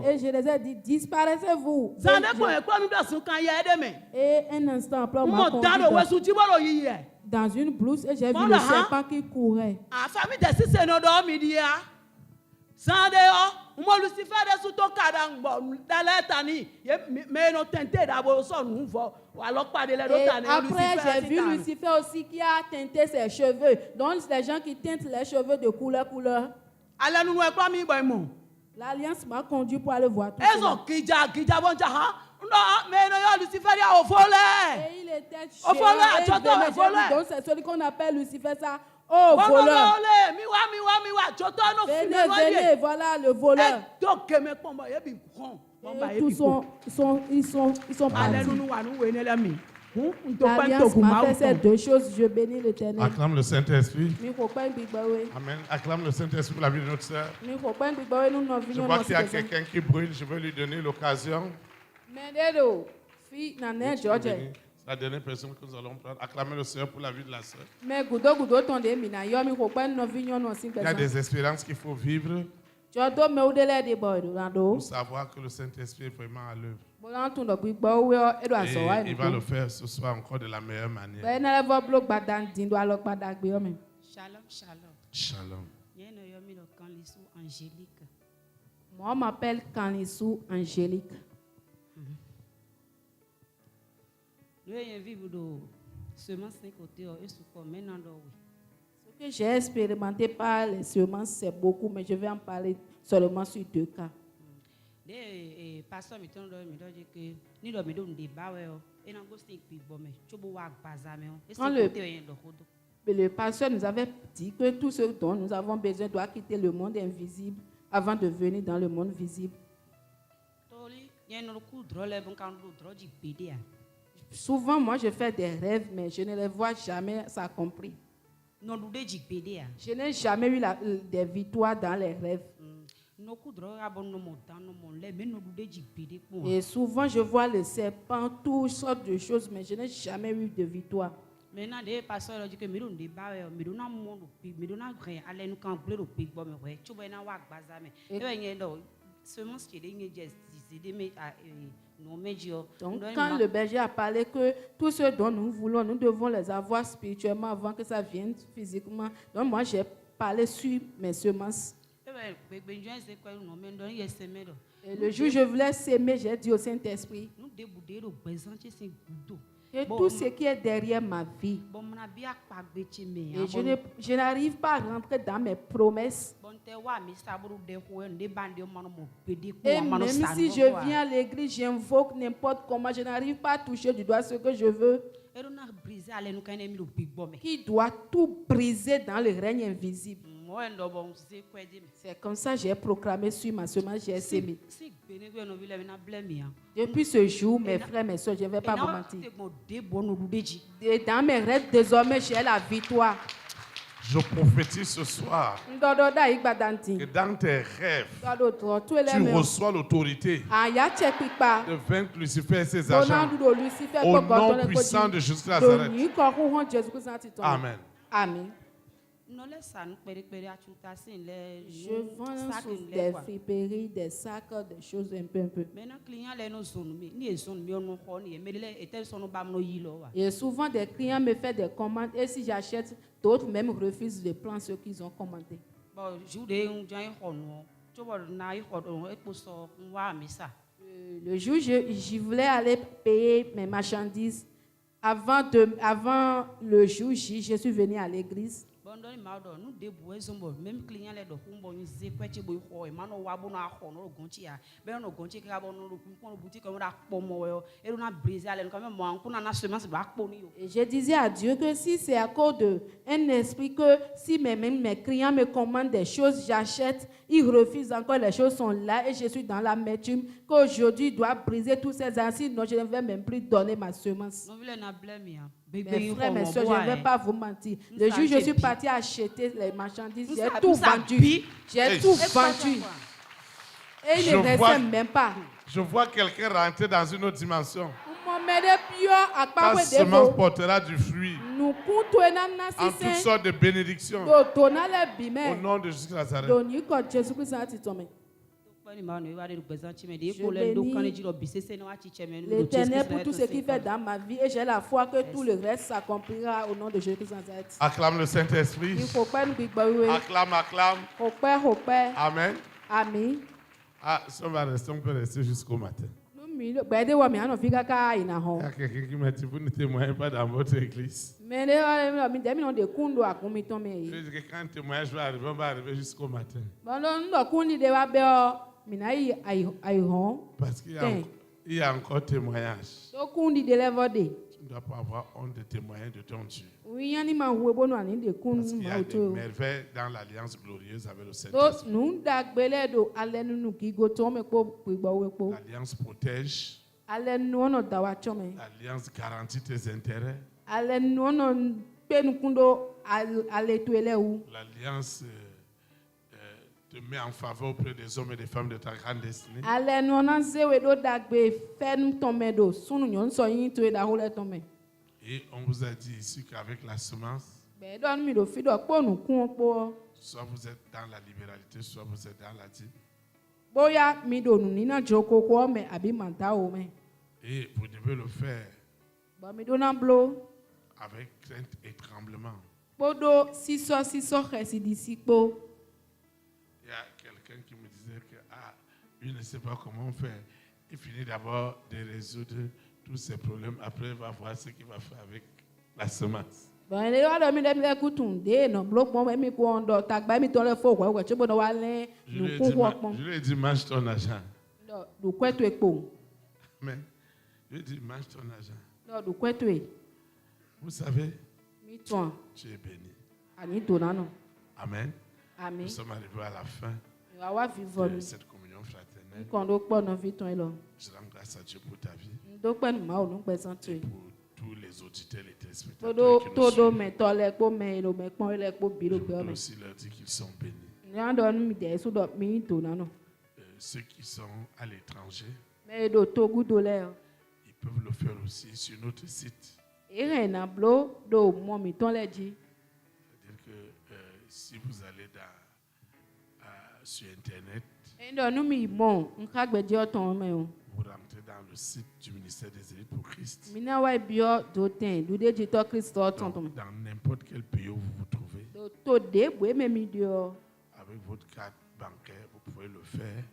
Et je les ai dit, disparaissez-vous. Et un instant après, on m'a conduit dans une blouse et j'ai vu le serpent qui courait. Et après, j'ai vu Lucifer aussi qui a teinté ses cheveux. Donc, les gens qui teintent les cheveux de couleur. L'Alliance m'a conduit pour aller voir tout ça. Et il était chez donc c'est celui qu'on appelle Lucifer ça. Oh, voleur. Venez, voilà le voleur. Et tous ils sont partis. L'Alliance m'a fait ces deux choses, je bénis l'Éternel. Acclame le Saint-Esprit. Amen. Acclame le Saint-Esprit pour la vie de notre sœur. Je vois qu'il y a quelqu'un qui brûle, je veux lui donner l'occasion. La dernière personne que nous allons prendre, acclamer le Seigneur pour la vie de la sœur. Il y a des expériences qu'il faut vivre pour savoir que le Saint-Esprit est vraiment à l'œuvre. Et il va le faire ce soir encore de la meilleure manière. Shalom, shalom. Shalom. Moi, je m'appelle Kanissou Angélique. Ce que j'ai expérimenté par les semences, c'est beaucoup, mais je vais en parler seulement sur 2 cas. Quand le pasteur nous avait dit que tout ce dont nous avons besoin doit quitter le monde invisible avant de venir dans le monde visible. Souvent, moi, je fais des rêves, mais je ne les vois jamais s'accomplir. Je n'ai jamais eu des victoires dans les rêves. Et souvent, je vois le serpent, toutes sortes de choses, mais je n'ai jamais eu de victoire. Donc, quand le berger a parlé que tout ce dont nous voulons, nous devons les avoir spirituellement avant que ça vienne physiquement. Donc, moi, j'ai parlé sur mes semences. Et le jour où je voulais s'aimer, j'ai dit au Saint-Esprit que tout ce qui est derrière ma vie, et je n'arrive pas à rentrer dans mes promesses. Et même si je viens à l'église, j'invoque n'importe comment, je n'arrive pas à toucher du doigt ce que je veux. Qui doit tout briser dans le règne invisible. C'est comme ça que j'ai proclamé sur ma semence, j'ai sémé. Depuis ce jour, mes frères, mes soeurs, je ne vais pas vous mentir. Et dans mes rêves, désormais, j'ai la victoire. Je prophétise ce soir que dans tes rêves, tu reçois l'autorité de vaincre Lucifer et ses agents. Au nom puissant de Jésus Nazareth. Amen. Amen. Je vends sous des friperies, des sacs, des choses un peu. Et souvent, des clients me font des commandes et si j'achète, d'autres même refusent de prendre ce qu'ils ont commandé. Le jour où je voulais aller payer mes marchandises, avant le jour J, je suis venue à l'église. Et je disais à Dieu que si c'est à cause d'un esprit que si mes clients me commandent des choses, j'achète, ils refusent encore, les choses sont là et je suis dans l'amertume, qu'aujourd'hui je dois briser tous ces ans, sinon je ne vais même plus donner ma semence. Mes frères, mes soeurs, je ne vais pas vous mentir. Le jour où je suis partie acheter les marchandises, j'ai tout vendu. J'ai tout vendu. Et il ne restait même pas. Je vois quelqu'un rentrer dans une autre dimension. Ta semence portera du fruit en toutes sortes de bénédictions. Au nom de Jésus de Nazareth. L'Éternel pour tout ce qui fait dans ma vie et j'ai la foi que tout le reste s'accomplira au nom de Jésus de Nazareth. Acclame le Saint-Esprit. Acclame, acclame. Amen. Amen. Ah, on peut rester jusqu'au matin. Il y a quelqu'un qui m'a dit, vous ne témoignez pas dans votre église. Je dis que quand le témoignage va arriver, on va arriver jusqu'au matin. Parce qu'il y a encore témoignage. Tu ne dois pas avoir honte de témoigner de ton Dieu. Parce qu'il y a des merveilles dans l'alliance glorieuse avec le Saint-Esprit. L'alliance protège. L'alliance garantit tes intérêts. L'alliance te met en faveur auprès des hommes et des femmes de ta grande destinée. Et on vous a dit ici qu'avec la semence, soit vous êtes dans la libéralité, soit vous êtes dans la dîme. Et vous devez le faire avec crainte et tremblement. Il y a quelqu'un qui me disait que il ne sait pas comment faire. Il finit d'abord de résoudre tous ces problèmes. Après, il va voir ce qu'il va faire avec la semence. Je lui ai dit, mange ton argent. Amen. Je lui ai dit, mange ton argent. Vous savez, tu es béni. Amen. Nous sommes arrivés à la fin de cette communion fraternelle. Je rends grâce à Dieu pour ta vie. Et pour tous les auditeurs et les téléspectateurs qui nous suivent. Je voudrais aussi leur dire qu'ils sont bénis. Ceux qui sont à l'étranger, ils peuvent le faire aussi sur notre site. C'est-à-dire que si vous allez sur Internet, vous rentrez dans le site du ministère des Élites pour Christ. Dans n'importe quel pays où vous vous trouvez, avec votre carte bancaire, vous pouvez le faire.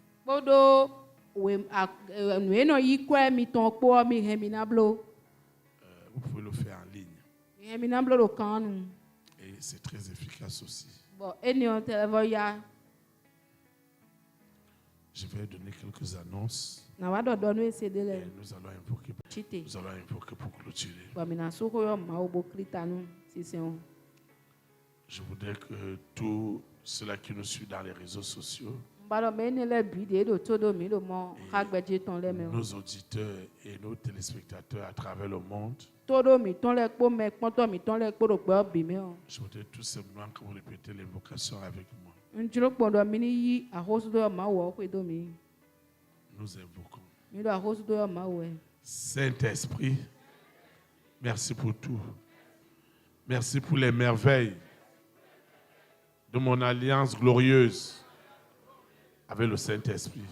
Vous pouvez le faire en ligne. Et c'est très efficace aussi. Je vais donner quelques annonces. Et nous allons invoquer pour clôturer. Je voudrais que tous ceux-là qui nous suivent dans les réseaux sociaux, nos auditeurs et nos téléspectateurs à travers le monde, je voudrais tout simplement que vous répétez l'invocation avec moi. Nous invoquons. Saint-Esprit, merci pour tout. Merci pour les merveilles de mon alliance glorieuse avec le Saint-Esprit.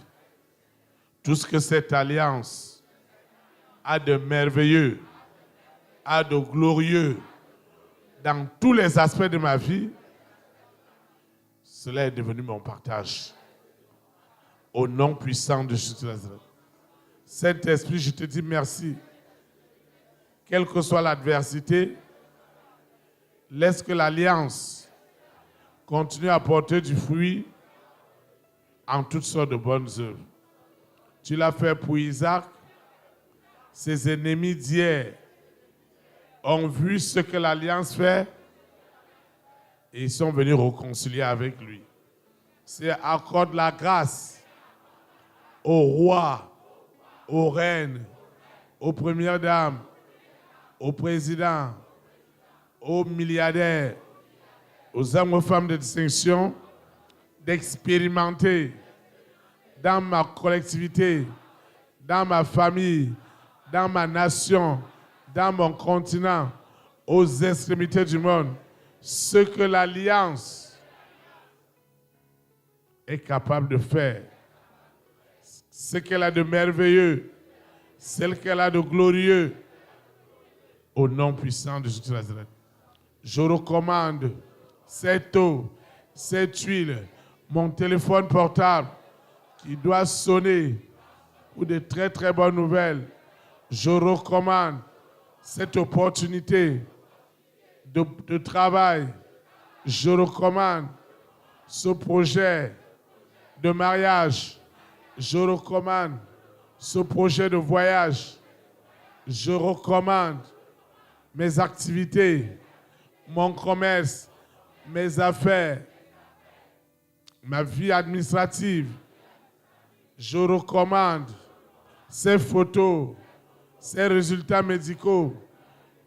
Tout ce que cette alliance a de merveilleux, a de glorieux dans tous les aspects de ma vie, cela est devenu mon partage. Au nom puissant de Jésus de Nazareth. Saint-Esprit, je te dis merci. Quelle que soit l'adversité, laisse que l'alliance continue à porter du fruit en toutes sortes de bonnes œuvres. Tu l'as fait pour Isaac. Ses ennemis d'hier ont vu ce que l'alliance fait et ils sont venus réconcilier avec lui. C'est accorde la grâce aux rois, aux reines, aux premières dames, aux présidents, aux milliardaires, aux hommes, aux femmes de distinction, d'expérimenter dans ma collectivité, dans ma famille, dans ma nation, dans mon continent, aux extrémités du monde, ce que l'Alliance est capable de faire, ce qu'elle a de merveilleux, ce qu'elle a de glorieux, au nom puissant de Jésus de Nazareth. Je recommande cette eau, cette huile, mon téléphone portable qui doit sonner pour de très très bonnes nouvelles. Je recommande cette opportunité de travail. Je recommande ce projet de mariage. Je recommande ce projet de voyage. Je recommande mes activités, mon commerce, mes affaires, ma vie administrative. Je recommande ces photos, ces résultats médicaux.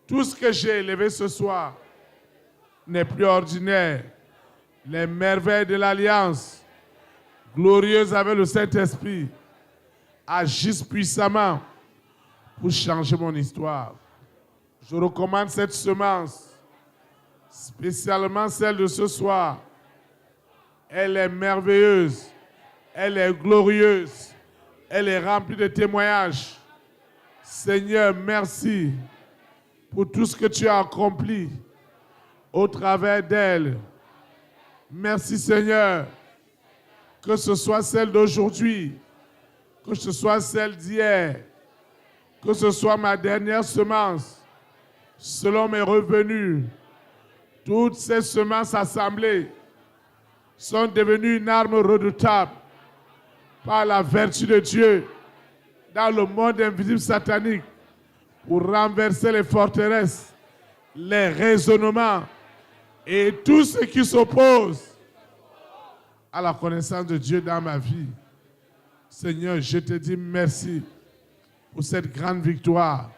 Tout ce que j'ai élevé ce soir n'est plus ordinaire. Les merveilles de l'Alliance, glorieuses avec le Saint-Esprit, agissent puissamment pour changer mon histoire. Je recommande cette semence, spécialement celle de ce soir. Elle est merveilleuse, elle est glorieuse, elle est remplie de témoignages. Seigneur, merci pour tout ce que tu as accompli au travers d'elle. Merci Seigneur, que ce soit celle d'aujourd'hui, que ce soit celle d'hier, que ce soit ma dernière semence, selon mes revenus, toutes ces semences assemblées sont devenues une arme redoutable par la vertu de Dieu dans le monde invisible satanique pour renverser les forteresses, les raisonnements et tout ce qui s'oppose à la connaissance de Dieu dans ma vie. Seigneur, je te dis merci pour cette grande victoire,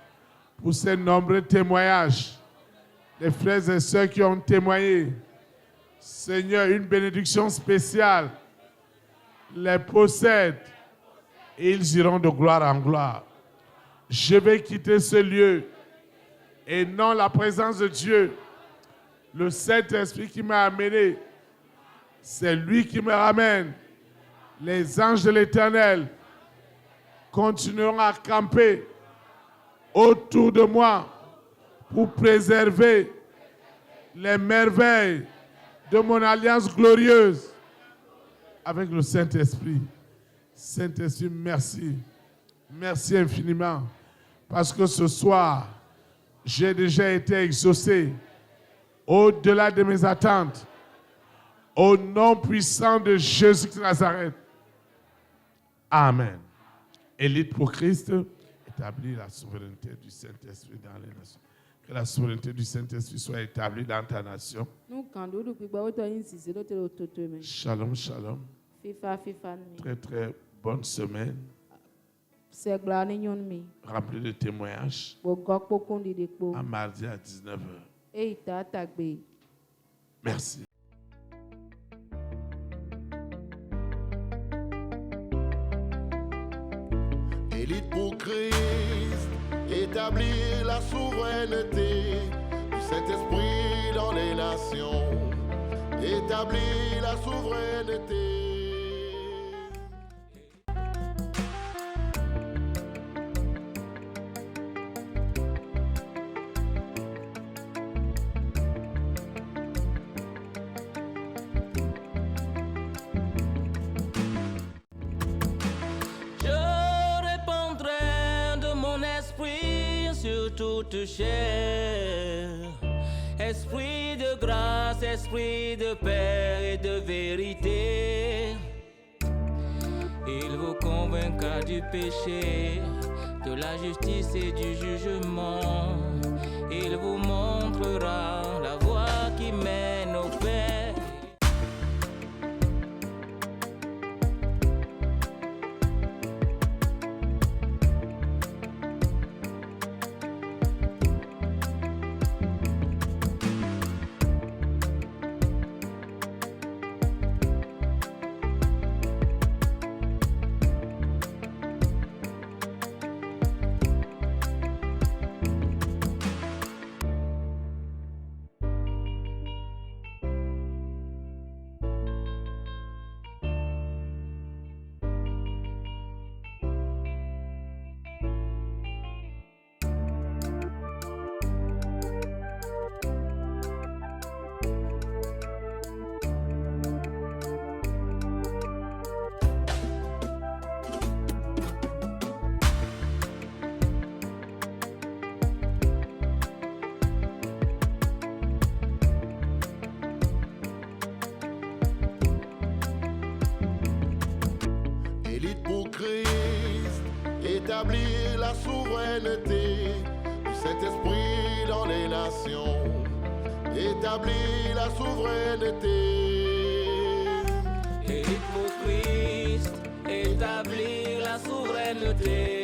pour ces nombreux témoignages des frères et sœurs qui ont témoigné. Seigneur, une bénédiction spéciale les possède et ils iront de gloire en gloire. Je vais quitter ce lieu et non la présence de Dieu. Le Saint-Esprit qui m'a amené, c'est lui qui me ramène. Les anges de l'Éternel continueront à camper autour de moi pour préserver les merveilles de mon alliance glorieuse avec le Saint-Esprit. Saint-Esprit, merci. Merci infiniment. Parce que ce soir, j'ai déjà été exaucé au-delà de mes attentes. Au nom puissant de Jésus de Nazareth. Amen. Élite pour Christ, établit la souveraineté du Saint-Esprit dans les nations. Que la souveraineté du Saint-Esprit soit établie dans ta nation. Shalom, shalom. Très, très bonne semaine. Remplie de témoignages. À mardi à 19h. Merci. Élite pour Christ, établir la souveraineté du Saint-Esprit dans les nations. Établir la souveraineté. Toute chair, esprit de grâce, esprit de paix et de vérité, il vous convaincra du péché, de la justice et du jugement, il vous montrera la voie qui mène au Père. Christ, établir la souveraineté du Saint-Esprit dans les nations. Établir la souveraineté. Élite pour Christ, établir la souveraineté.